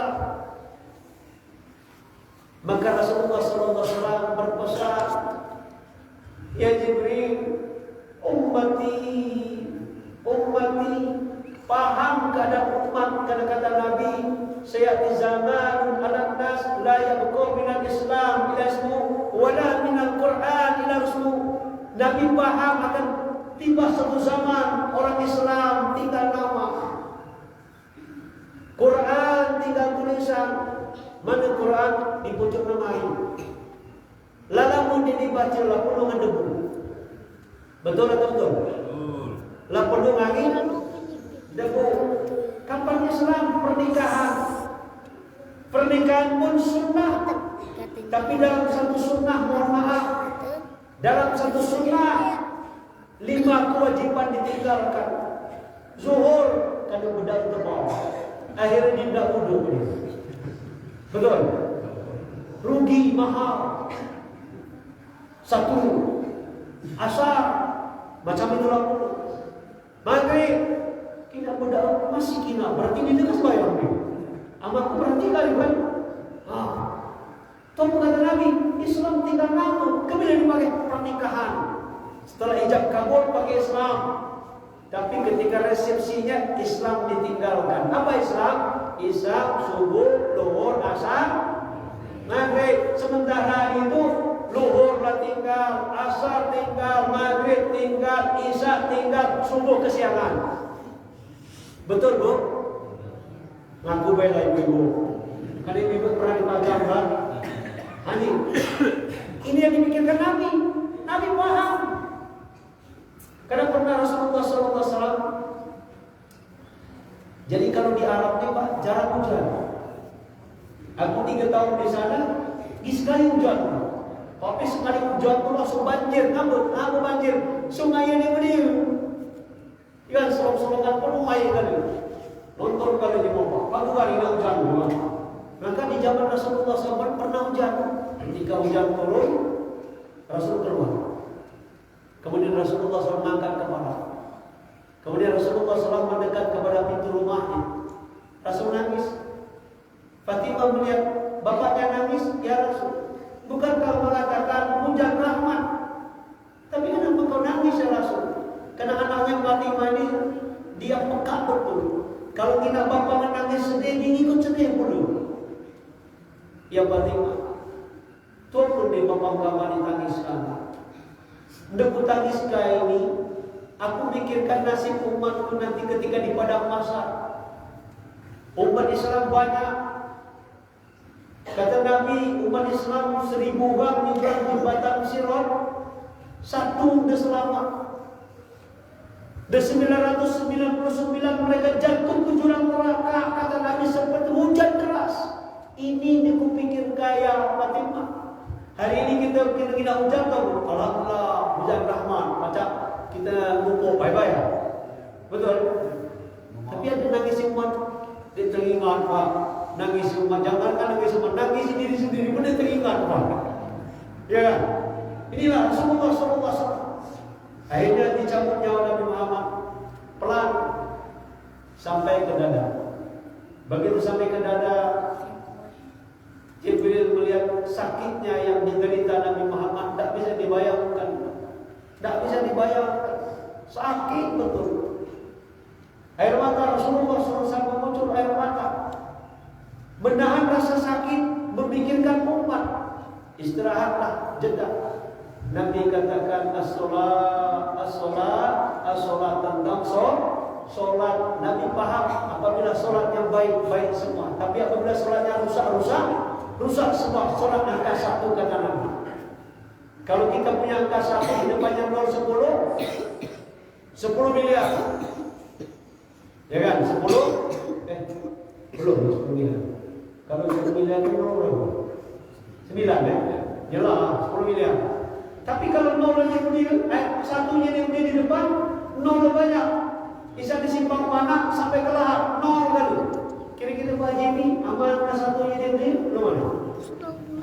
Maka Rasulullah SAW berpesan, ya Jibril, ummati, paham keadaan umat. Kata Nabi, sayati zaman ala nas la yabqa minal Islam ila ismu wala minal Quran ila rasmu. Nabi paham akan tiba satu zaman orang Islam tinggal nama, Quran tinggal tulisan. Mana Quran di pucuk nama ini, lalamun dibaca lah pulungan debu. Betul atau betul? Lah penuh angin debu. Kapan Islam pernikahan? Pernikahan pun sunnah. Tapi dalam satu sunnah, mohon maaf, dalam satu sunnah 5 kewajiban ditinggalkan. Zuhur kalau bedak tebal, akhirnya tidak wudu. Betul? Rugi mahal. 1 asar macam itulah. Maghrib kina bedak masih kina, berarti dia tegas bayar ni. Amak berarti kali kan? Toh kata Nabi, Islam tinggal nama, kemudian dipakai pernikahan. Setelah ijab kabul pakai Islam. Tapi ketika resepsinya Islam ditinggalkan. Apa Islam? Islam subuh, zuhur, asar, maghrib. Sementara itu luhurlah tinggal, asar tinggal, maghrib tinggal, isya tinggal, subuh kesiangan. Betul Bu? Ngaku bela ibu-ibu. Kan ibu pernah dipajang kan? Ini yang dimikirkan Nabi. Nabi paham. Karena pernah Rasulullah SAW. Jadi kalau di Arab ini Pak, jarang hujan. Aku 3 tahun di sana, sekali hujan. Tapi sekali hujan itu langsung banjir, ngambut banjir. Sungai ini berdiri. Ya, serong-serongan penuh air kali. Nonton kali di bawah. Baru hari ini hujan. Maka di zaman Rasulullah SAW pernah hujan. Ketika hujan turun, Rasul keluar. Kemudian Rasulullah SAW mengangkat kepala. Kemudian Rasulullah SAW mendekat kepada pintu rumahnya. Rasul nangis. Fatimah melihat bapaknya nangis, ya Rasul, bukankah mengatakan hujan rahmat? Tapi kenapa kau nangis ya Rasul? Karena anaknya Fatimah ini dia peka betul. Kalau kita bapak menangis sedih, dia ikut sedih dulu. Ya Fatimah, tuan pun di bapak kamar ditangiskan. Deku tangis kaya ini, aku pikirkan nasib umatku nanti ketika di padang mahsyar. Umat Islam banyak. Kata Nabi, umat Islam 1000 orang nyebrang jembatan Sirat, 1 sudah selamat. Dan 999 mereka jatuh ke jurang neraka. Kata Nabi seperti hujan deras. Ini aku pikir kaya Fatimah. Hari ini kita hujan tahu. Alhamdulillah hujan rahmat. Macam kita ngumpul bye-bye ya. Betul. Tapi ada nangis umat. Dia teringat Pak. Nangis umat. Jangankan nangis umat. Nangis sendiri-sendiri pun dia teringat Pak. Ya kan? Inilah Rasulullah SAW. Akhirnya dicabut nyawa Nabi Muhammad pelan sampai ke dada. Begitu sampai ke dada, Jibril melihat sakitnya yang diderita Nabi Muhammad. Tak bisa dibayangkan. Tak bisa dibayangkan. Sakit betul. Air mata Rasulullah SAW muncul air mata. Menahan rasa sakit, memikirkan umat. Istirahatlah, jeda. Nabi katakan as-salat tentang solat. Nabi paham apabila solat yang baik semua. Tapi apabila solatnya rusak semua. Solat angka 1 kata Nabi. Kalau kita punya angka 1 di depannya 010, 10 miliar. Ya kan? 10 belum 10 miliar. Kalau 10 miliar itu berapa? 9 ya? Jelas 10 miliar. Tapi kalau 0 satunya di depan, 0 banyak. Bisa disimpan mana sampai ke lahar, 0 kali. Kira-kira Pak Jimmy, amal satunya belum ada.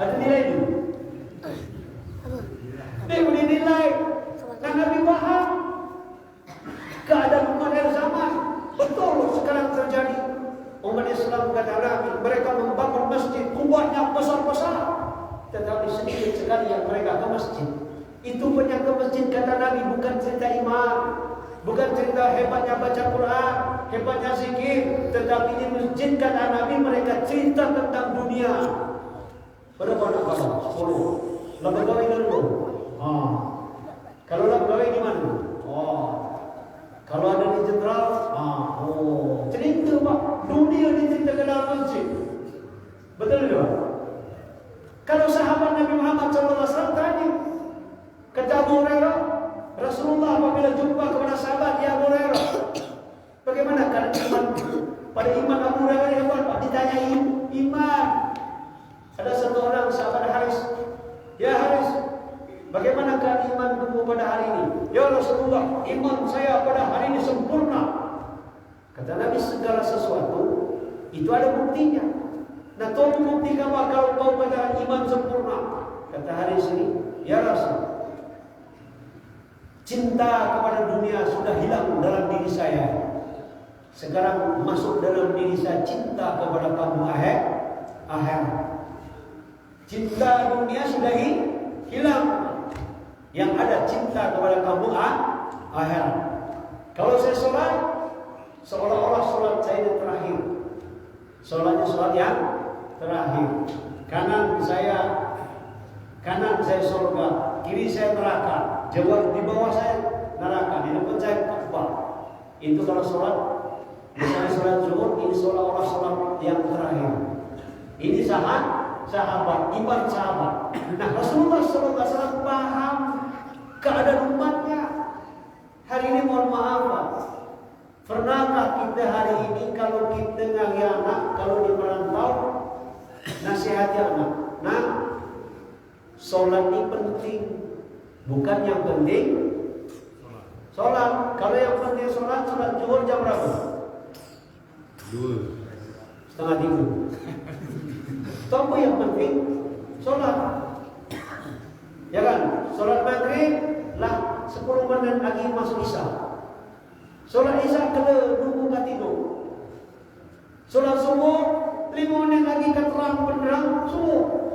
Ada nilai ini. Dia punya nilai. Dan Nabi paham keadaan umat dari zaman. Betul sekarang terjadi. Umat Islam kata Nabi, mereka membangun masjid, kuatnya besar-besar. Tetapi sedikit sekali yang mereka ke masjid. Itu pun yang ke masjid kata Nabi bukan cerita iman, bukan cerita hebatnya baca Quran, hebatnya zikir, tetapi di masjid kata Nabi mereka cerita tentang dunia. Berapa nak kamu? 10. Lah pegawai dulu. Kalau lah pegawai di mana? Kalau ada di jenderal, cerita Pak, dunia diceritakan dalam masjid. Betul tak? Kalau sahabat Nabi Muhammad SAW tanya, kata Abu Hurairah, Rasulullah apabila jumpa kepada sahabat ya Abu Hurairah, bagaimana keadaan iman? Pada iman Abu Hurairah yang Pak ditanya iman. Ada satu orang sahabat Haris, ya Haris, bagaimana keadaan imanmu pada hari ini? Ya Rasulullah, iman saya pada hari ini sempurna. Kata Nabi, segala sesuatu itu ada buktinya. Nah, tolong buktikan kalau kau pada iman sempurna. Kata Haris ini, ya Rasul, cinta kepada dunia sudah hilang dalam diri saya. Sekarang masuk dalam diri saya cinta kepada kamu akhirat. Cinta dunia sudah hilang. Yang ada cinta kepada kamu akhirat. Kalau saya sholat, seolah-olah sholat saya yang terakhir. Sholatnya sholat yang terakhir. Kanan saya surga, kiri saya neraka, jauh di bawah saya neraka, di depan saya Ka'bah. Itu kalau sholat, misalnya sholat zuhur, ini seolah-olah sholat yang terakhir. Ini sahabat, iman sahabat. Nah, Rasulullah SAW paham keadaan umatnya. Hari ini mohon maaf Pak, pernahkah kita hari ini kalau kita ngagi anak, kalau di perantau, nasihati anak, nah, sholat ini penting, bukan yang penting sholat. Kalau yang penting sholat zuhur jam berapa? 2:30. Tapi yang penting sholat, ya kan? Sholat maghrib lah 10 menit lagi masuk isya. Sholat isya kele nunggu tidur. Sholat subuh 5 menit lagi keterang benderang subuh.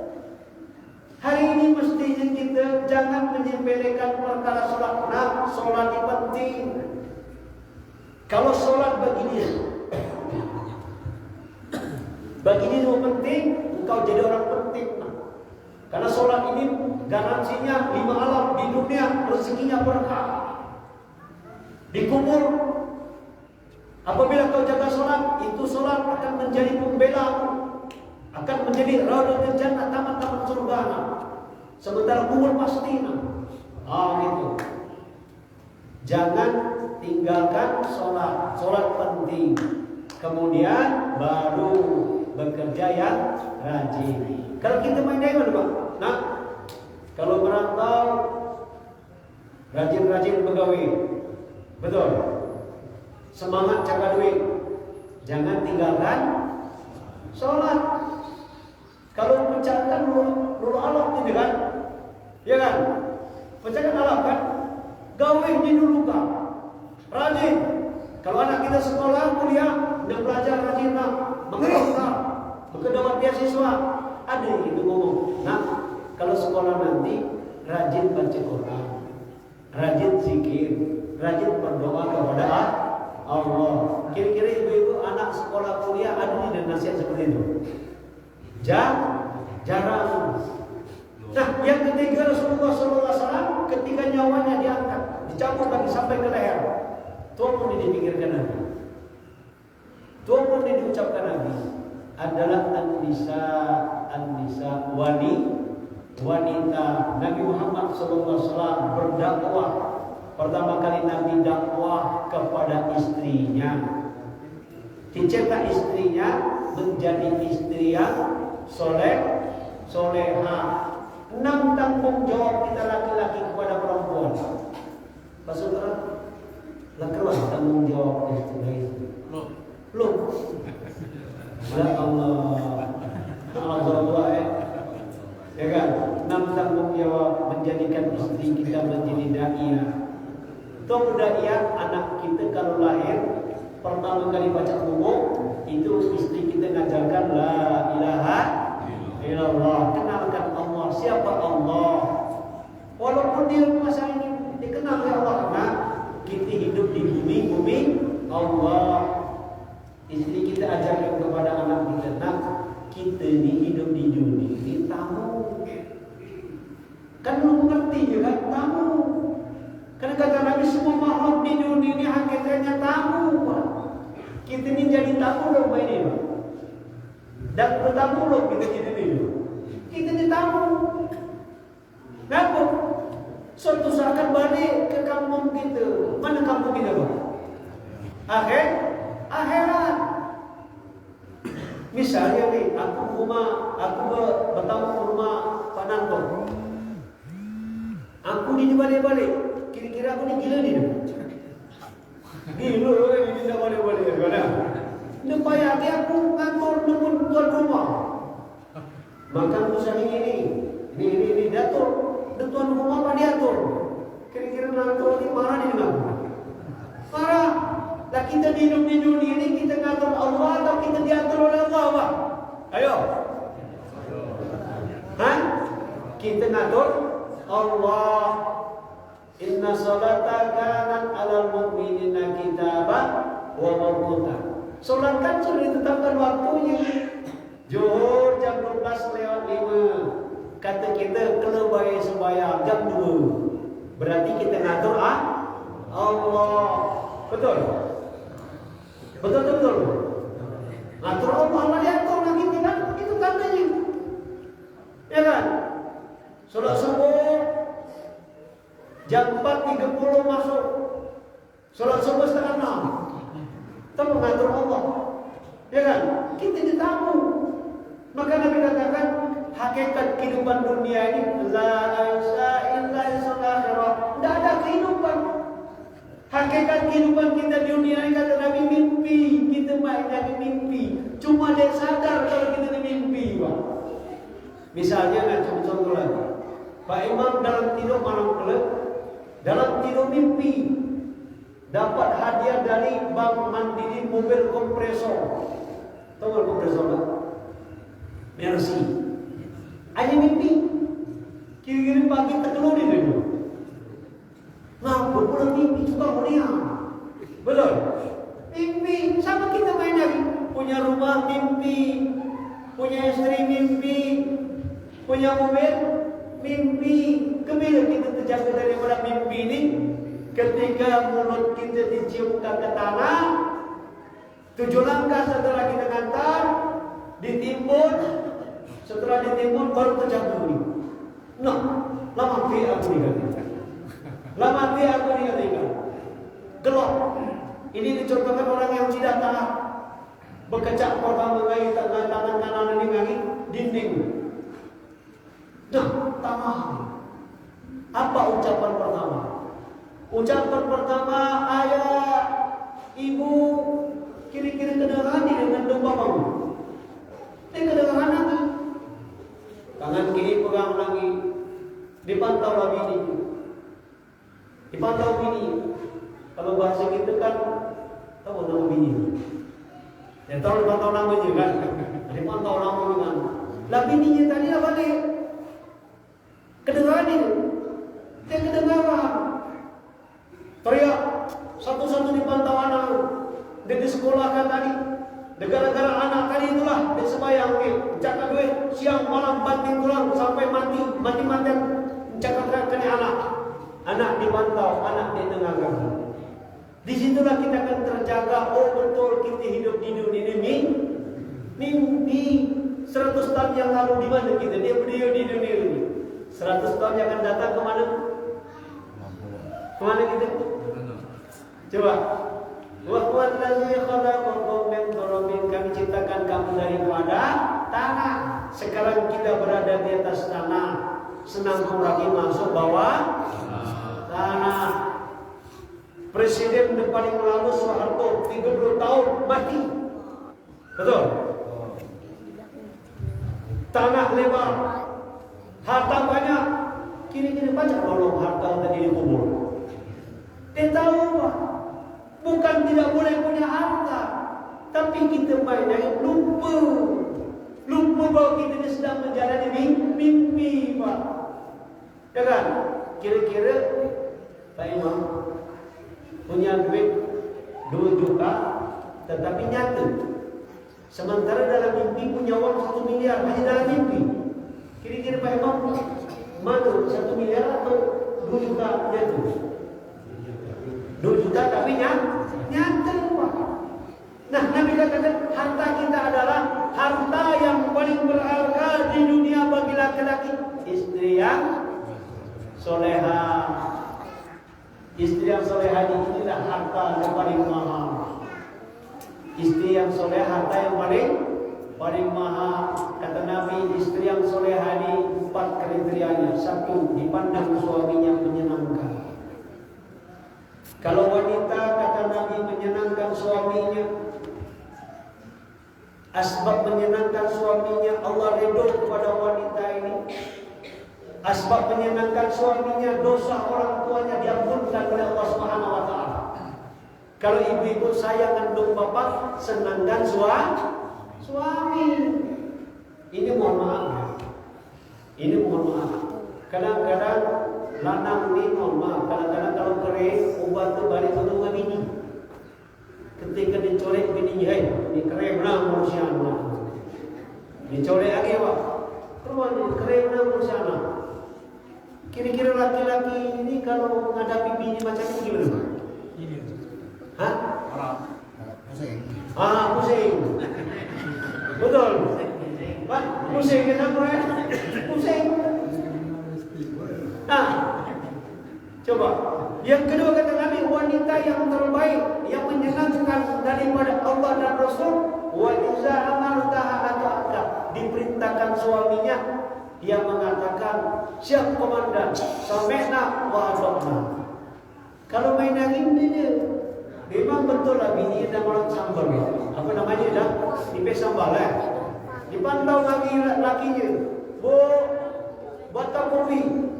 Hari ini mestinya kita jangan menyepelekan perkara sholat. Nah, sholat ini penting. Kalau sholat begini penting, engkau jadi orang penting. Karena sholat ini garansinya 5 alam di dunia, rezekinya berkah. Di kubur, apabila kau jaga sholat, itu sholat akan menjadi pembelamu, akan menjadi raudhatul jannah, taman-taman surga. Sementara kubur pasti gitu. Jangan tinggalkan sholat. Sholat penting. Kemudian baru bekerja yang rajin. Kalau kita main dari mana Pak? Nah, kalau merantau rajin-rajin pegawai, betul. Semangat jaga duit. Jangan tinggalkan sholat. Kalau pecahkan lulu alat gitu kan, ya kan? Pecahkan alat kan, gawe di dulu kan, rajin. Kalau anak kita sekolah, kuliah, udah belajar rajin lah, mengerti, berkedapat beasiswa, ada yang itu ngomong. Nah, kalau sekolah nanti rajin baca Quran, rajin zikir, rajin berdoa kepada Allah. Kira-kira ibu-ibu anak sekolah kuliah ada di nasihat seperti itu? Jarang. Nah, yang ketiga Rasulullah SAW ketika nyawanya diangkat, dicabut lagi sampai ke leher. Tolong dipikirkan Nabi. Tolong diucapkan Nabi adalah an-nisa wanita. Nabi Muhammad SAW berdakwah pertama kali Nabi dakwah kepada istrinya, dicetak istrinya menjadi istri yang soleha. 6 tanggung jawab kita laki-laki kepada perempuan. Pak Saudara, lakukan tanggung jawab istri. Loh. Ya Allah. Allah ya kan? 6 tanggung jawab menjadikan istri kita menjadi da'iyah. Toh da'iyah, anak kita kalau lahir pertama kali baca umum itu istri kita ngajarkan la ilaha illallah, kenalkan Allah, siapa Allah. Walaupun dia masa ini dikenal oleh Allah karena kita hidup di bumi Allah. Istri kita ajarkan kepada anak kita, nak, kita ni hidup di dunia ini tamu. Kan lu mengerti je kan, tamu. Karena kata Nabi, semua makhluk di dunia ini hakikatnya tamu. Kita ni jadi tamu loh ini. Dan bertamu loh kita di dunia. Kita ni tamu. Kenapa? Suatu saat akan balik ke kampung kita. Mana kampung kita Pak? Akhirat. Misalnya nih, aku bertamu ke rumah Pak Nanto. Aku di balik-balik. Kira-kira aku ni gila ni. Gila ni tidak balik-balik. Dia payah dia aku kantor dengan tuan rumah. Makan tu sehari ini. Ini datuk. Dan tuan rumah apa diatur? Kira-kira Nanto ni marah ni dengan aku. Marah. Lah kita hidup di dunia ini kita ngatur Allah atau kita diatur oleh Allah, Pak? Ayo. Kita ngatur Allah. Inna salata kanat 'alal mu'minina kitaban wa mawquta. Salat kan sudah ditetapkan waktunya. Zuhur jam 12:05. Kata kita kalau bayar sembahyang jam 2. Berarti kita ngatur Allah. Betul? Betul. Ngatur Allah diatur lagi tidak? Itu katanya. Ya kan? Salat subuh jam 4.30 masuk. Salat subuh setengah 6. Kita mengatur Allah. Ya kan? Kita ditamu. Maka Nabi katakan hakikat kehidupan dunia ini la aisha illa al-akhirah. Tidak ada kehidupan. Hakikat kehidupan kita di dunia ini kata Nabi mimpi. Kita main dari mimpi. Cuma dia sadar kalau kita ada mimpi, Pak. Misalnya contoh lagi. Pak Imam dalam tidur malam kelak, dalam tidur mimpi dapat hadiah dari Bank Mandiri mobil kompresor. Tahu mobil kompresor tak? Mercy. Hanya mimpi. Kira-kira pagi terkeluar dia dulu. Nah, berpulang mimpi juga mulia. Betul? Mimpi. Sama kita main lagi. Punya rumah mimpi. Punya istri mimpi. Punya mobil mimpi. Kebila kita terjaga daripada mimpi ini? Ketika mulut kita diciumkan ke tanah, 7 langkah setelah kita ngantar, ditimbun, setelah ditimbun baru terjatuh ini. Nah, lama aku dikatakan. Lama aku dikatakan. Gelap. Ini dicontohkan orang yang tidak taat. Berkecak pertama kali tangan kanan ini kaki dinding. Nah, tamah. Apa ucapan pertama? Ucapan pertama, ayah, ibu, kira-kira kedengaran dengan domba kamu. Ini kedengaran apa? Tangan kiri pegang lagi, dipantau lagi ini. Dipantau bini. Kalau bahasa kita kan tahu nama bini. Ya tahu dipantau namanya kan. Dipantau nama kan. Lah bininya tadi dah balik. Kedengaran ini. Dia kedengaran. Teriak. Satu-satu dipantau anak. Dia di sekolah kan tadi. Gara-gara anak tadi itulah dia sembahyang. Cakap duit siang malam banting tulang sampai mati-matian. Cakap kena anak. Anak dipantau, anak didengarkan. Disitulah kita akan terjaga. Oh betul kita hidup di dunia ini mimpi. 100 tahun yang lalu di mana kita? Dia berdiri di dunia ini. 100 tahun yang akan datang ke mana? Kemana gitu? Coba. Wa huwallazi khalaqakum min turabin, kami ciptakan kamu daripada tanah. Sekarang kita berada di atas tanah. Senang lagi masuk bawah tanah. Presiden yang paling lalu Soeharto 30 tahun mati. Betul? Tanah lebar, harta banyak. Kini-kini banyak nolong harta tadi dikubur. Dia tahu Pak, bukan tidak boleh punya harta, tapi kita banyak lupa bahwa kita ini sedang menjalani mimpi Pak. Ya kan? Kira-kira Pak Imam punya duit 2 juta, tetapi nyata. Sementara dalam mimpi punya uang 1 miliar, hanya dalam mimpi. Kira-kira Pak Imam mana 1 miliar atau 2 juta nyata? 2 juta tapi nyata Pak. Nah, Nabi katakan harta kita adalah harta yang paling berharga di dunia bagi laki-laki. Istri yang soleha. Istri yang soleha inilah harta yang paling mahal. Istri yang soleha harta yang paling mahal. Kata Nabi, istri yang soleha ini 4 kriterianya. 1, dipandang suaminya menyenangkan. Kalau wanita kata Nabi menyenangkan suaminya, asbab menyenangkan suaminya, Allah ridho kepada wanita ini. Asbab menyenangkan suaminya, dosa orang tuanya diampunkan oleh Allah Subhanahu wa taala. Kalau ibu-ibu sayang kandung bapak, senangkan suami. Ini mohon maaf. Ini mohon maaf. Kadang-kadang lanang ini mohon maaf. Kadang-kadang kalau kering, obat tu balik untuk bini. Ketika dicolek bininya, ini kering lah manusiana. Dicolek lagi pak. Keluar ni kering lah manusiana. Kira-kira laki-laki ini kalau menghadapi bini macam ini gimana? Hah? Pusing. Betul. Pak, pusing kenapa ya? Pusing. Nah, coba. Yang kedua kata Nabi, wanita yang terbaik, yang menyenangkan daripada Allah dan Rasul, wa iza amartaha ata'aka, diperintahkan suaminya, dia mengatakan, "Siap komandan, sami'na wa ata'na." Kalau main angin dia memang betul lah bini dan orang sambar. Apa namanya dah? Tipe sambal Dipantau lagi lakinya. Bu, bata kopi.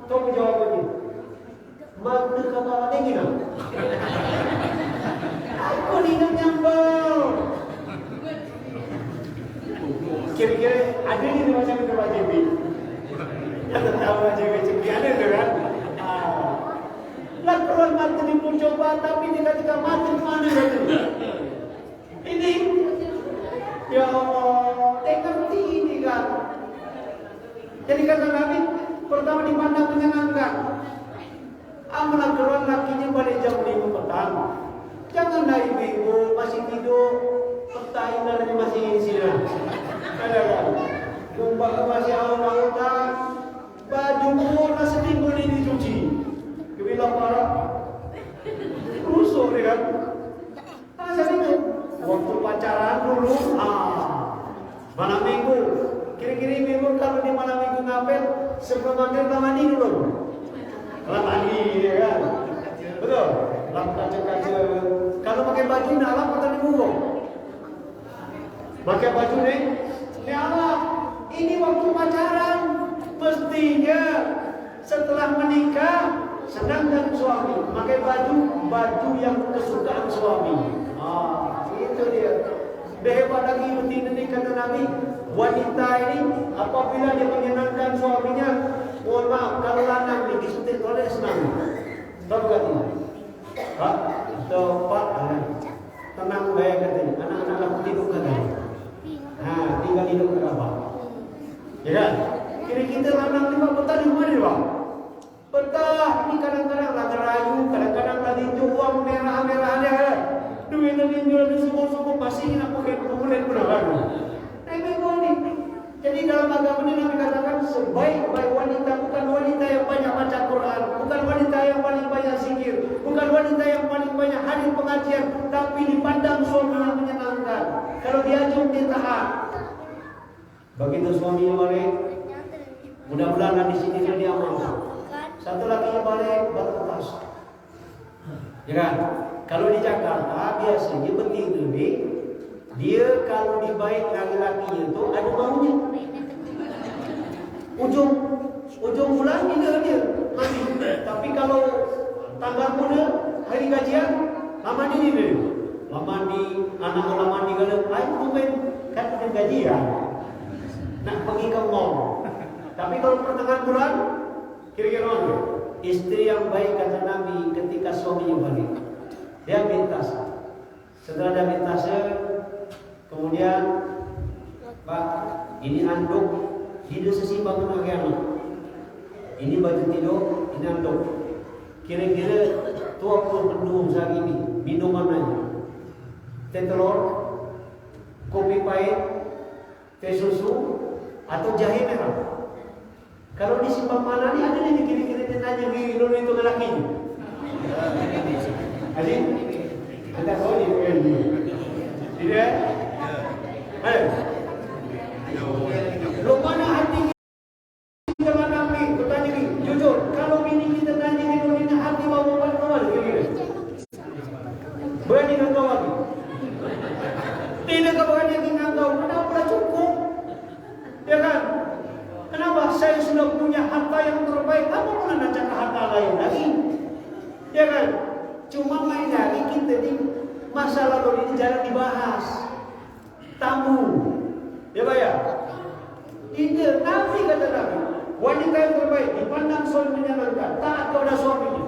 Tahu jawabannya. Mana kata ada gina? Aku ingat nyambal. Kira-kira ada ni macam itu Pak JB. Kita tahu Pak JB cekik ada tu kan? Lakukan mati di mencoba tapi ketika mati mana tu? Ini ya Allah, ngerti ini kan. Jadi kata Nabi, pertama dipandang menyenangkan. Amalan keluar lakinya balik jam 5 petang. Janganlah ibu masih tidur, petainan masih isinya. Ada kan? Kumpah masih awal-awal, baju pun seminggu ini dicuci. Kebilang parah, rusuk dia kan? Masa itu? Waktu pacaran dulu, malam minggu. Kira-kira minggu kalau di malam minggu ngapain? Sebelum maghrib mandi dulu. Kalau mandi, ya kan? Betul? Lap kaca-kaca. Kalau pakai baju, nak lap atau dibuang? Pakai baju ni? Ya Allah, ini waktu pacaran. Mestinya setelah menikah, senangkan suami. Pakai baju yang kesukaan suami. Itu dia. Hebat lagi betina ni kata Nabi. Wanita ini apabila dia menyenangkan suaminya, mohon maaf kalau lanang ni disuntik oleh senang. Tahu tak ni? Pak, Pak, tenang bayar katanya. Anak-anak aku tidur katanya. Tinggal hidup ke apa? Ya kan? Kira-kira lanang ni Pak betah di rumah ni Pak. Betah ni kadang-kadang lagi rayu, kadang-kadang lagi uang merah-merah dia. Duit yang jual di subuh-subuh masih nak pakai kulit berapa? Jadi dalam agama ini Nabi katakan sebaik-baik wanita bukan wanita yang banyak baca Quran, bukan wanita yang paling banyak wanita yang paling banyak hadir pengajian, tapi dipandang suaminya menyenangkan. Kalau diajak dia taat. Begitu suaminya balik, mudah-mudahan di sini dia aman. Satu lakinya balik berlepas. Ya kan? Kalau di Jakarta biasanya begitu nih. Dia kalau dibaik laki-lakinya itu ada maunya. Ujung bulan ini dia mati. Tapi kalau tanggal muda hari gajian lama di dia. Lama di anak lama di galau. Ayo mungkin kan ada gajian. Nak pergi ke mall. Tapi kalau pertengahan bulan kira-kira mana? Istri yang baik kata Nabi ketika suaminya balik. Dia minta. Setelah dia minta, kemudian Pak, ini anduk, hidup sesimpang anak. Ini baju tidur, ini anduk. Kira-kira 20 pendum sehari ini, minuman aja. Teh telur, kopi pahit, teh susu, atau jahe merah. Kalau di simpang mana ni ada ni kira-kira dia nanya itu lelaki ni. Adik, anda tahu ni bukan ni? Tidak? Ayo. Lo mana hati kita mana ni? Kau tanya ni, jujur. Kalau bini kita tanya ni, lo ni hati bawa mana kira-kira? Berani kau lagi? Tidak kau berani kau. Kenapa dah cukup? Ya kan? Kenapa saya sudah punya harta yang terbaik? Apa pula nak cakap harta lain lagi? Ya kan? Cuma main lagi kita ni masalah lalu ini jarang dibahas. Tamu, ya Pak ya? Tidak, Nabi kata Nabi, wanita yang terbaik dipandang suami menyenangkan, taat kepada suaminya.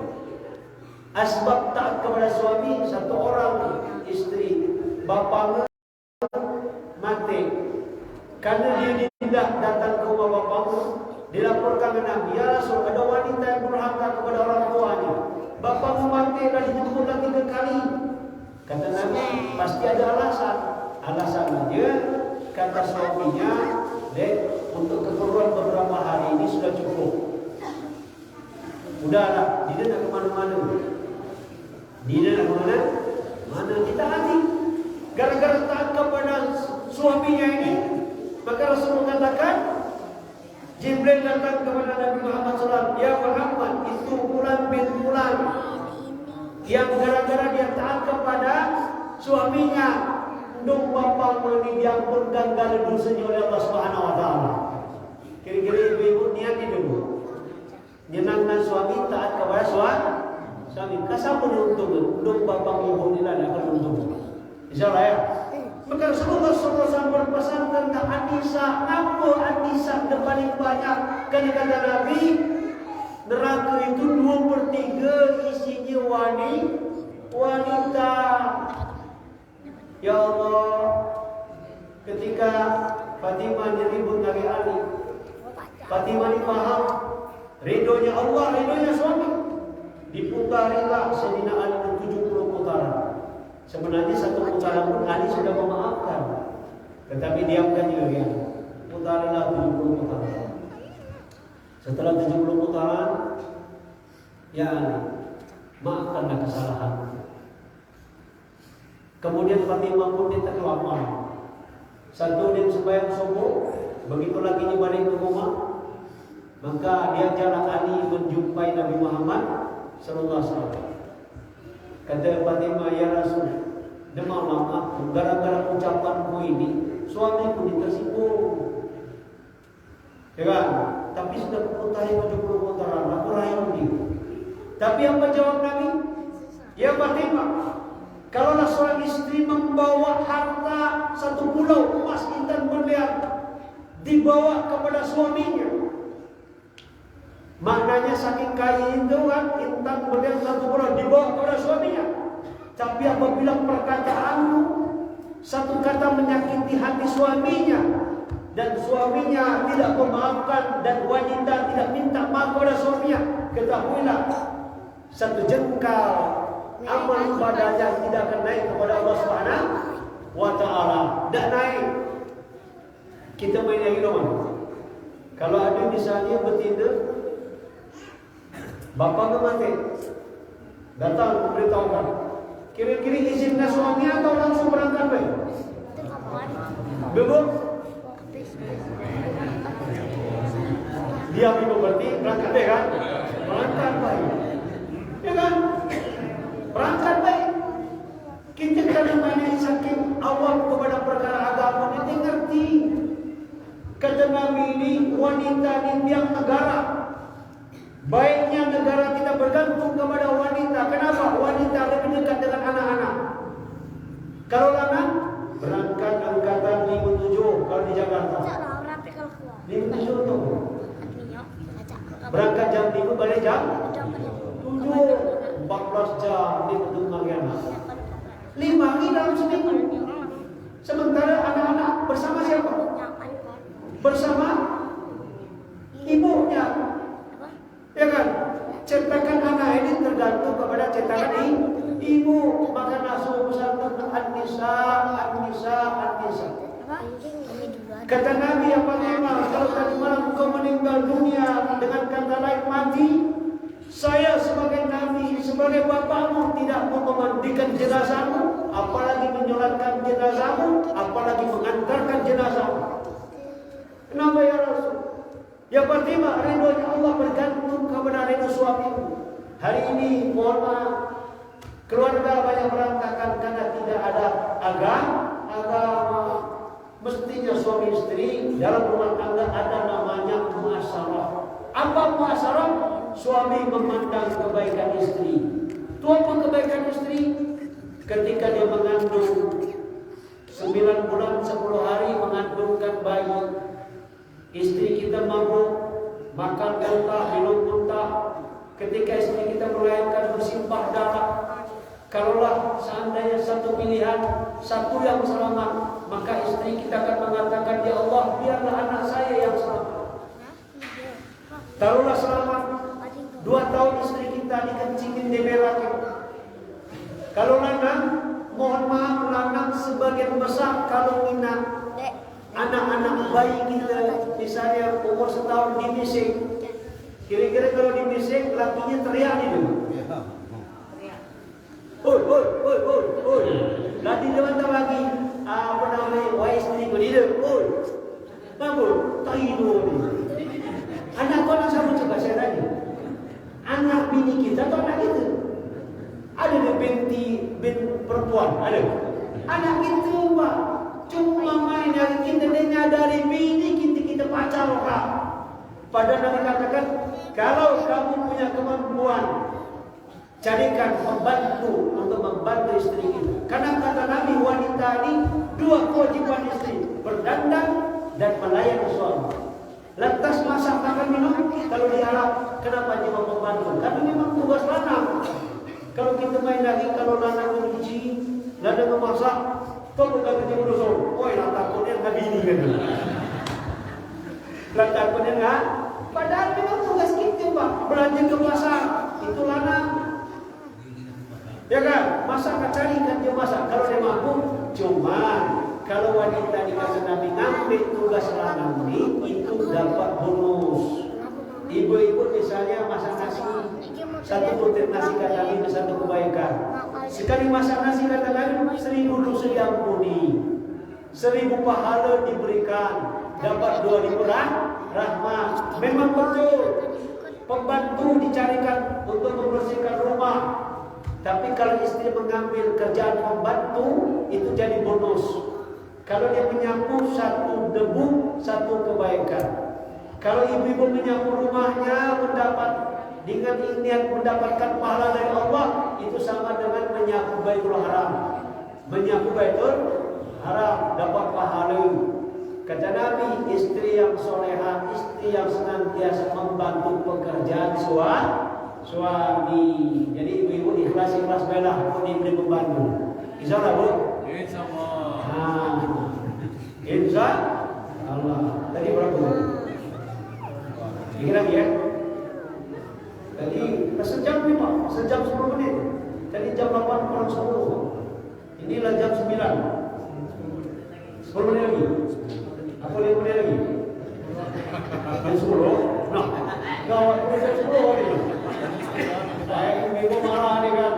Asbab taat kepada suami, satu orang istri bapaknya mati. Karena dia tidak datang ke rumah bapaknya, dilaporkan ke Nabi, ya Rasul, ada wanita yang berhaka kepada orang tuanya. Bapakmu mati dan dijemput lagi 3 kali. Kata Nabi, pasti ada alasan. Alasannya dia, kata suaminya, dek, untuk keperluan beberapa hari ini sudah cukup. Udahlah, dia nak ke mana-mana. Dia nak ke mana? Mana kita hati. Gara-gara taat kepada suaminya ini, maka Rasul mengatakan, Jibril datang kepada Nabi Muhammad SAW, ya Muhammad, itu Fulan bin Fulan yang gara-gara dia taat kepada suaminya, ndung bapa meni diampun gagal dosanya oleh Allah Subhanahu Wa Taala. Kira-kira ibu niat ini dulu, nyenangkan suami, taat kepada suami. Kasih pun untung, ndung bapa mohon ilah akan untung. Insyaallah ya. Maka Rasulullah SAW berpesan tentang An-Nisa. Apa An-Nisa yang paling banyak? Karena kata Nabi, neraka itu 2/3 isinya wanita. Ya Allah, ketika Fatimah diribut dari Ali, Fatimah ini paham ridhonya Allah, ridhonya suami. Diputarilah Sayyidina Ali 70 putaran. Sebenarnya 1 putaran pun Ali sudah memaafkan, tetapi diamkan juga ya. Putarilah 70 putaran. Setelah 70 putaran, ya Ali, maafkanlah kesalahan. Kemudian Fatimah pun diterima. Satu dia sembahyang subuh, begitu lakinya balik ke rumah, maka dia jalan Ali menjumpai Nabi Muhammad sallallahu alaihi wasallam. Kata Fatimah, ya Rasul, demam maaf, gara-gara ucapanku ini suamiku tersinggung. Ya kan? Tapi sudah putari 70 putaran, aku rayu dia. Tapi apa jawab Nabi? Ya Fatimah, kalaulah seorang istri membawa harta 1 pulau emas intan berlian dibawa kepada suaminya, maknanya saking kaya itu kan intan berlian 1 pulau dibawa kepada suaminya. Tapi apabila perkataanmu 1 kata menyakiti hati suaminya dan suaminya tidak memaafkan dan wanita tidak minta maaf kepada suaminya, ketahuilah 1 jengkal amal ibadahnya tidak akan naik kepada Allah Subhanahu wa Ta'ala. Tidak naik. Kita main lagi dong. Kalau ada misalnya betina, bapaknya mati, Datang beritahukan. Kira-kira izinnya suami atau langsung berangkat baik? Itu kapan? Belum. Habis. Dia itu berarti berangkat baik kan? Berangkat baik. Ya kan? Berangkat baik. Kita kadang banyak saking awam kepada perkara agama ini ngerti. Kata Nabi ini wanita ini tiang negara. Baiknya negara kita bergantung kepada wanita. Kenapa? Wanita lebih dekat dengan anak-anak. Kalau anak berangkat angkatan 57 kalau di Jakarta. Rapi kalau keluar. 57 tuh. Artinya, Berangkat jam 5 balik jam jam 7. 14 jam di Betul Mariana. 5 hari dalam seminggu. Sementara anak-anak bersama siapa? Bersama ibunya. Ya kan? Cetakan anak ini tergantung kepada cetakan ibu. Maka nasuh pesantren An-Nisa. Kata Nabi apa lima? Kalau tadi malam kau meninggal dunia, dengan kata lain mati, saya sebagai Nabi, sebagai bapakmu tidak mau memandikan jenazahmu, apalagi menyolatkan jenazahmu, apalagi mengantarkan jenazahmu. Kenapa ya Rasul? Yang pertama, ridhonya Allah bergantung kepada ridho suamimu. Hari ini, mohon maaf, keluarga banyak berantakan karena tidak ada agama. Mestinya suami istri dalam rumah tangga ada namanya muasyarah. Apa muasyarah? Suami memandang kebaikan istri. Itu apa kebaikan istri? Ketika dia mengandung 9 bulan 10 hari mengandungkan bayi, istri kita mabuk, makan muntah, minum muntah. Ketika istri kita melahirkan bersimpah darah, kalaulah seandainya satu pilihan, satu yang selamat, maka istri kita akan mengatakan, ya Allah, biarlah anak saya yang selamat. Taruhlah selamat 2 tahun istri kita dikencingin di berakin. Kalau lanang, mohon maaf, lanang sebagian besar kalau minat anak-anak bayi kita, misalnya umur setahun dimising, kira-kira kalau dimising, lakinya teriak nih dulu. Oi. Nanti dia minta lagi, apa namanya, wahai istriku, dia, oi. Bagus, tak hidup ni. Anak kau nak sama coba saya tanya. Anak bini kita atau anak kita? Ada dia binti perempuan, ada. Anak itu, Pak. Cuma main yang kita nyadari bini kita pacar orang. Padahal Nabi katakan, kalau kamu punya kemampuan, carikan pembantu untuk membantu istri kita. Karena kata Nabi, wanita ini 2 kewajiban istri, berdandan dan melayani suami. Lantas masak makan minum, kalau diharap, kenapa dia mau membantu? Karena memang tugas lanang. Kalau kita main lagi, kalau lanang mencuci, lanang memasak, tolong kami di mulut. Oi, takutnya nggak bini kan? Takutnya nggak. Padahal memang tugas kita, Pak. Belanja ke pasar, itu lanang. Ya kan? Masak carikan dia masak. Kalau dia mampu, cuman kalau wanita dikasih Nabi ngambil tugas lanang ini, itu dapat bonus. Ibu-ibu misalnya masak nasi, 1 butir nasi kata Nabi, 1 kebaikan. Sekali masak nasi kata Nabi, 1000 dosa diampuni, 1000 pahala diberikan, dapat 2000 rahmat. Memang betul, pembantu dicarikan untuk membersihkan rumah. Tapi kalau istri mengambil kerjaan pembantu, itu jadi bonus. Kalau dia menyapu, 1 debu, 1 kebaikan. Kalau ibu-ibu menyapu rumahnya dengan niat mendapatkan pahala dari Allah, itu sama dengan menyapu Baitul Haram. Menyapu Baitul Haram dapat pahala. Kata Nabi, istri yang solehah, istri yang senantiasa membantu pekerjaan suami. Jadi ibu-ibu ikhlas bela untuk diberi pembantu. Insyaallah, Bu. Insyaallah. Insyaallah. Tadi berapa? Dikit lagi ya. Tadi sejam nih Pak, sejam 10 menit. Tadi jam 8 kurang 10. Inilah jam 9. 10 menit lagi. Apa 5 menit lagi? Jam 10. Nah, gawat jam 10 ini. Saya ibu marah nih kan.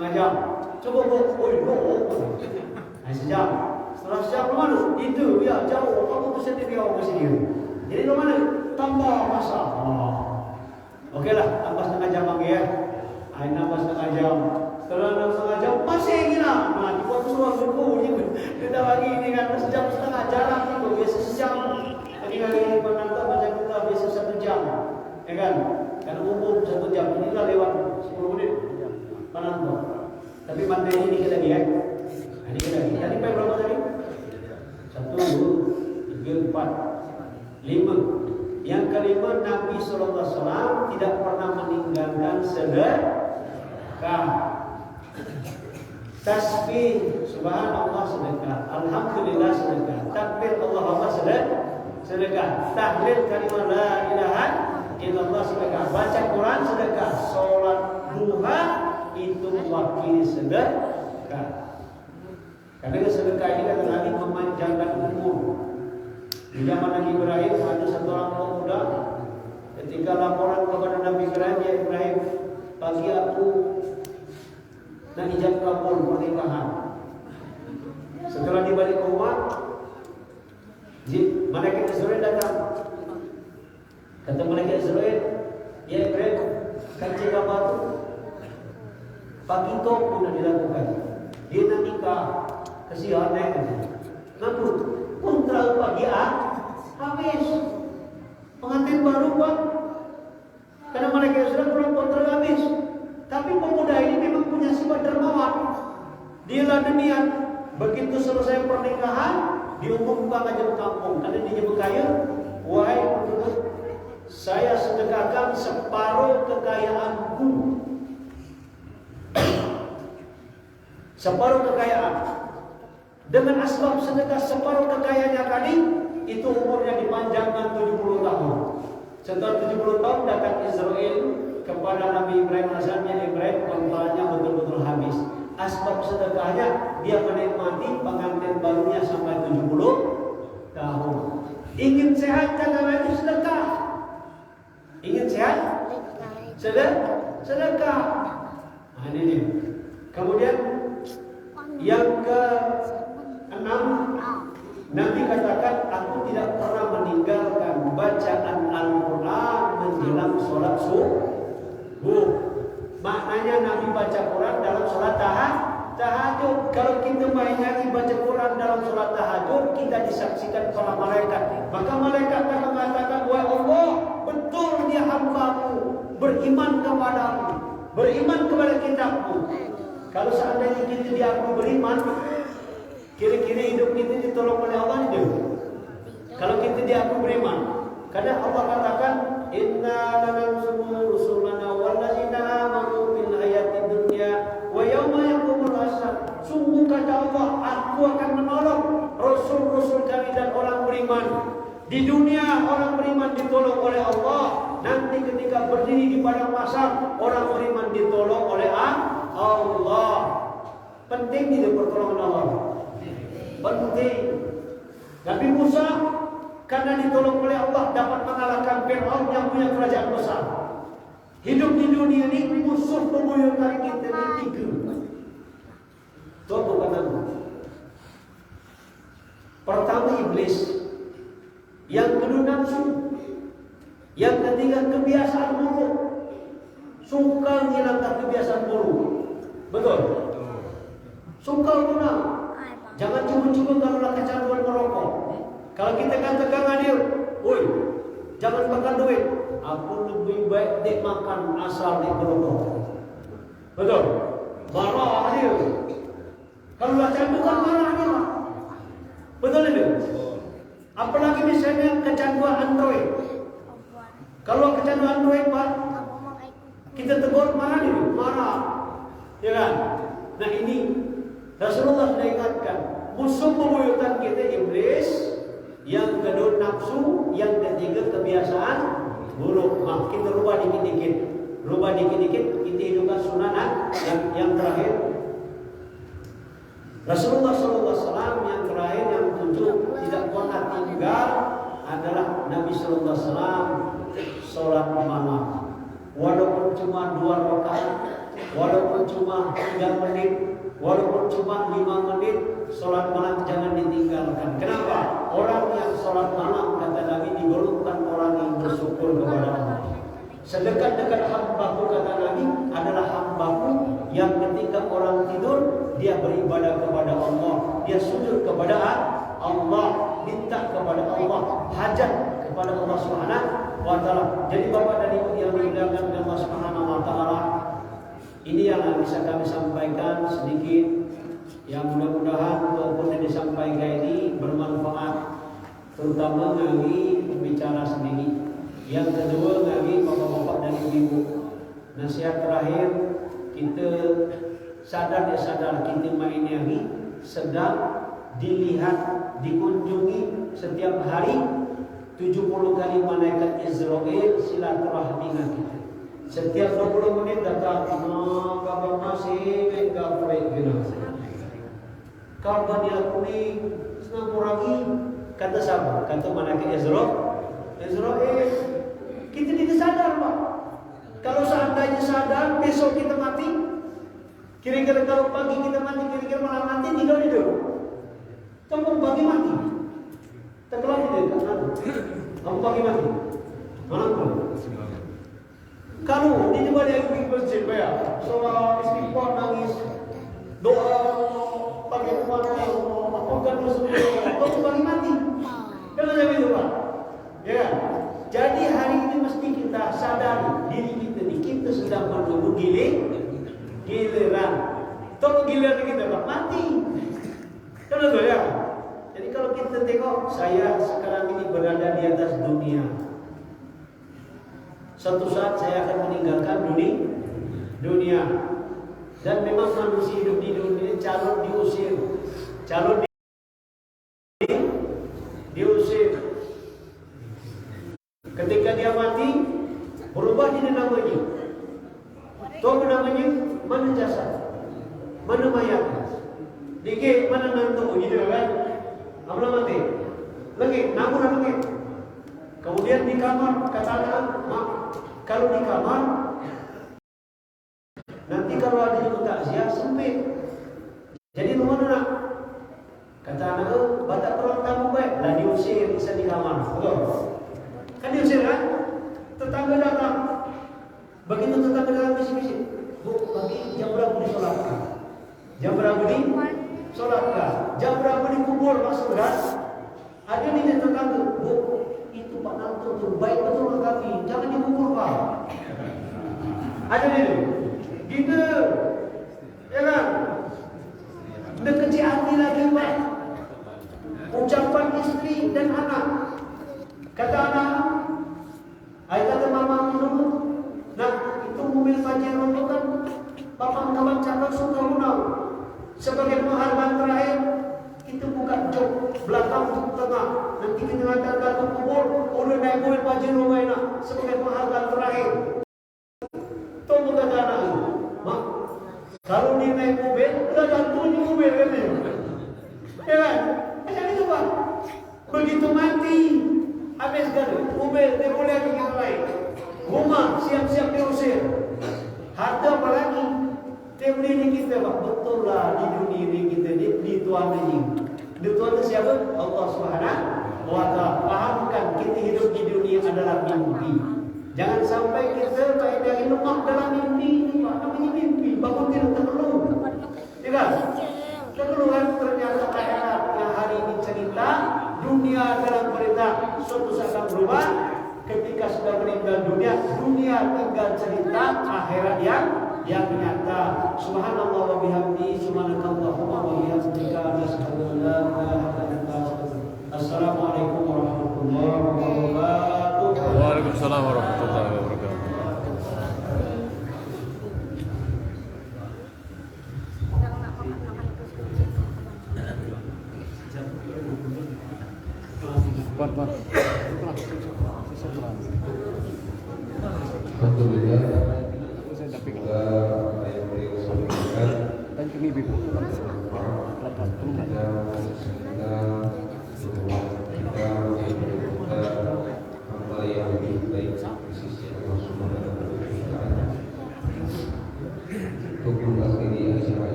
setengah jam. Coba sejam. Setelah sejam mana? Itu ya jauh. Kamu tu sendiri awak sendiri. Jadi mana? Tambah masa. Okeylah, tambah setengah jam lagi ya. Tambah setengah jam. Setelah setengah jam masih gila. Nah, dibuat suruh suku kita lagi ini kan sejam setengah jarang itu biasa sejam. Jadi kali penonton baca kita biasa 1 jam, ya kan? Karena umum 1 jam ini lah lewat 10 menit penonton. Tapi materi ini kita lagi ya. Ini kita lagi. Tadi berapa tadi? 1, 2, 3, 4, 5. Yang kelima, Nabi SAW tidak pernah meninggalkan sedekah. Tasbih, subhanallah sedekah, alhamdulillah sedekah, takbir Allahu Akbar sedekah, tahlil kalimat la ilaha illallah sedekah, baca Quran sedekah, salat duha itu wakil sedekah. Karena sedekah ini kata Nabi memanjangkan umur. Di zaman Nabi Ibrahim ada satu orang pemuda ketika laporan kepada Nabi Ibrahim, ya Ibrahim, pagi aku nak ijab kabul pernikahan. Setelah di balik rumah, malaikat Israel datang. Kata malaikat Israel, ya Ibrahim, kancing kabar tu pagi kau pun dah dilakukan. Dia nak nikah, kesian namun pun terlalu pagi habis pengantin baru Pak. Karena malaikat Israel belum kontrak habis. Tapi pemuda ini memang punya sifat dermawan. Dia ada niat begitu selesai pernikahan diumumkan aja ke kampung. Karena dia berkaya, wahai penduduk, saya sedekahkan separuh kekayaanku. Separuh kekayaan. Dengan asbab sedekah separuh kekayaannya tadi, itu umurnya dipanjangkan 70 tahun. Setelah 70 tahun datang Israel kepada Nabi Ibrahim alasannya Ibrahim kontrakannya betul-betul habis. Asbab sedekahnya dia menikmati pengantin barunya sampai 70 tahun. Ingin sehat kata Nabi sedekah. Ingin sehat? Sedekah. Nah, ini dia. Kemudian yang ke-6, Nabi katakan aku tidak pernah meninggalkan bacaan Al-Quran menjelang sholat subuh. Maknanya Nabi baca Quran dalam sholat tahajud. Kalau kita lagi baca Quran dalam sholat tahajud, kita disaksikan para malaikat. Maka malaikat akan mengatakan, wahai Allah, betul dia hamba-Mu, beriman kepadamu, beriman kepada kitabmu. Kalau seandainya kita diaku beriman, kira-kira hidup kita ditolong oleh Allah itu. Kalau kita diaku beriman, karena Allah katakan, inna lanansuru rusulana wallazina amanu fil hayatid dunya wa yauma yaqumul hisab. Sungguh kata Allah, aku akan menolong rasul-rasul kami dan orang beriman. Di dunia orang beriman ditolong oleh Allah. Nanti ketika berdiri di padang mahsyar, orang beriman ditolong oleh Allah. Penting tidak pertolongan Allah. Penting. Nabi Musa karena ditolong oleh Allah dapat mengalahkan Fir'aun yang punya kerajaan besar. Hidup di dunia ini musuh pembuyutan kita ini 3. Contoh kataku. Pertama iblis, yang kedua nafsu, yang ketiga kebiasaan buruk. Suka menghilangkan kebiasaan buruk. Betul? Suka guna. Jangan cuma-cuma kalau lah kecanduan merokok. Kalau kita katakan dia, woi, jangan makan duit. Aku lebih baik dia makan asal dia merokok. Betul? Marah dia. Kalau lah candu kan marah dia. Betul itu? Apalagi misalnya kecanduan Android. Kalau kecanduan Android Pak, kita tegur marah dia, marah. Ya kan? Nah ini Rasulullah sudah ingatkan, musuh pembuyutan kita iblis, yang kedua nafsu, yang ketiga kebiasaan buruk. Nah, kita rubah dikit-dikit, kita hidupkan sunnah yang terakhir. Rasulullah SAW yang terakhir, yang 7 tidak pernah tinggal adalah Nabi SAW sholat malam. Walaupun cuma 2 rakaat, walaupun cuma 3 menit, walaupun cuma 5 menit, sholat malam jangan ditinggalkan. Kenapa? Orang yang sholat malam, kata Nabi, digolongkan orang yang bersyukur kepada Allah. Sedekat-dekat hambaku, kata Nabi, adalah hambaku yang ketika orang tidur, dia beribadah kepada Allah, dia sujud kepada Allah, minta kepada Allah, hajat kepada Allah Subhanahu wa Ta'ala. Jadi Bapak dan Ibu yang dimuliakan Allah Subhanahu wa Ta'ala, ini yang bisa kami sampaikan sedikit. Yang mudah-mudahan apapun yang disampaikan ini bermanfaat, terutama bagi pembicara sendiri. Yang kedua, bagi bapak-bapak dan ibu-ibu, nasihat terakhir, kita sadar kita main ini sedang dilihat, dikunjungi setiap hari 70 kali malaikat Israel silaturahmi dengan kita. Setiap 20 menit datang, kabar masih enggak gitu. Kabar dia kuning, senang kurangi, kata siapa? Kata malaikat Israel, kita tidak sadar, Pak. Kalau seandainya sadar, besok kita mati. Kira-kira kalau pagi kita mati, kira-kira malam nanti tinggal hidup. Kamu pagi mati, terkelam tidak? Kamu pagi mati, malam pun. Kamu di tempat yang pergi masjid, ya, sholat istighfar, nangis, doa, pakai mati, apapun kamu pagi mati. Kalau saya itu, Pak, ya. Jadi hari ini mesti kita sadari diri kita ini, kita sedang menunggu giliran. Tunggu giliran kita, Pak, mati. Kan itu ya. Jadi kalau kita tengok, saya sekarang ini berada di atas dunia. Suatu saat saya akan meninggalkan dunia. Dan memang manusia hidup di dunia calon diusir. Ketika dia mati, berubah jadi namanya. Tahu namanya? Mana jasad? Mana mayat? Dikit mana nantu gitu kan? Apa mati? Lagi, namun lagi. Kemudian di kamar, katakan, kalau di kamar, nanti kalau ada yang takziah sempit. Jadi mana nak? Kata anak, batak perang tamu baik, lah diusir, bisa di kamar. Betul? Kan diusir kan? Tetangga datang. Begitu tetangga datang bisik-bisik, Bu, pagi jam berapa disolatkan? Jam berapa disolatkan? Jam berapa dikubur, masuk kan? Ada di tetangga, Bu, itu Pak Nanto tuh baik betul kami, jangan dikubur Pak. Ada di gitu, ya kan? Udah kecil hati lagi Pak. Ucapan istri dan anak. Kata anak, ayah kata mama dulu, nah itu mobil Pajero itu kan, bapak kawan cakap suka menang. Sebagai penghargaan terakhir, kita buka jok belakang untuk tengah. Nanti kita ngantarkan ke kubur, udah naik mobil Pajero enak. Sebagai penghargaan terakhir. Tunggu kata anak itu, mak, kalau dia naik mobil, udah gantungi mobil katanya. Ya kan? Macam itu Pak. Begitu mati, habis kan, mobil dia boleh ke kita lain. Rumah siap-siap diusir. Harta apa lagi? Dia berdiri kita Pak. Betul lah di dunia ini kita di Tuhan ini. Di Tuhan itu siapa? Allah Subhanahu wa Ta'ala. Pahamkan kita hidup di dunia adalah mimpi. Jangan sampai kita dari lemak dalam mimpi ini Pak. Namanya mimpi. Bangun tidur terlalu. Ya kan? Keluar ternyata akhirat yang hari ini cerita, dunia dalam berita suatu saat akan berubah. Ketika sudah meninggal dunia tinggal cerita akhirat yang nyata. Subhanallah wa bihamdi, subhanakallahumma wa bihamdika, asyhadu an la ilaha illa anta, astaghfiruka. Assalamualaikum warahmatullahi wabarakatuh. Waalaikumsalam warahmatullahi wabarakatuh. Alhamdulillah, semoga apa yang beliau sampaikan kita hamba yang lebih baik di sisi Allah Subhanahu wa Ta'ala.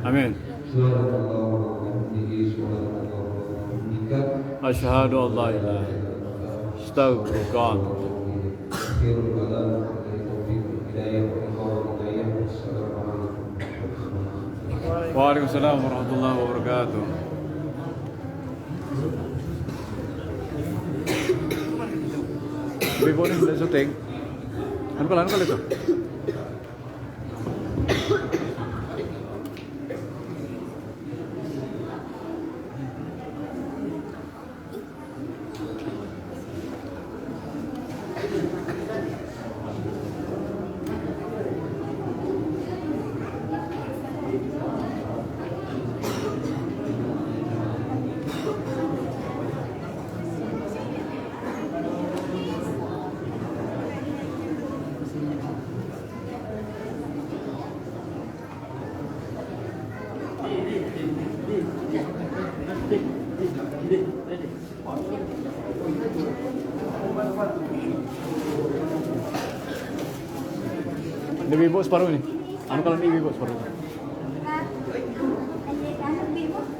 Amin. Subhanallah wa bihamdihi, subhanallah wa bihamdika. Asyhadu an la ilaha illallah. Astaghfirullah. Akhirul kalam, taufiq hidayah wa iqamah hidayah. Assalamualaikum. Waalaikumsalam warahmatullahi wabarakatuh. Bibo ni sudah syuting. Ano pala ito? Di Bibo separuh ini. Ano kalau di Bibo separuh ini?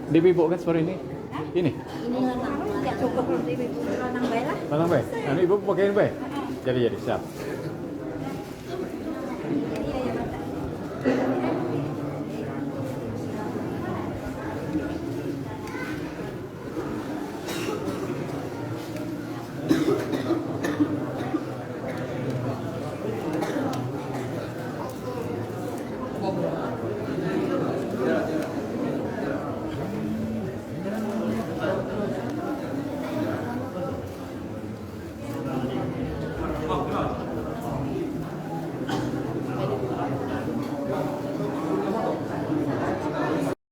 Di Bibo kan separuh ini. Ini. Ini lanang, tidak cukup untuk ibu lanang baik lah. Lanang bay. Ano ibu pakai ini bay? Jadi siap.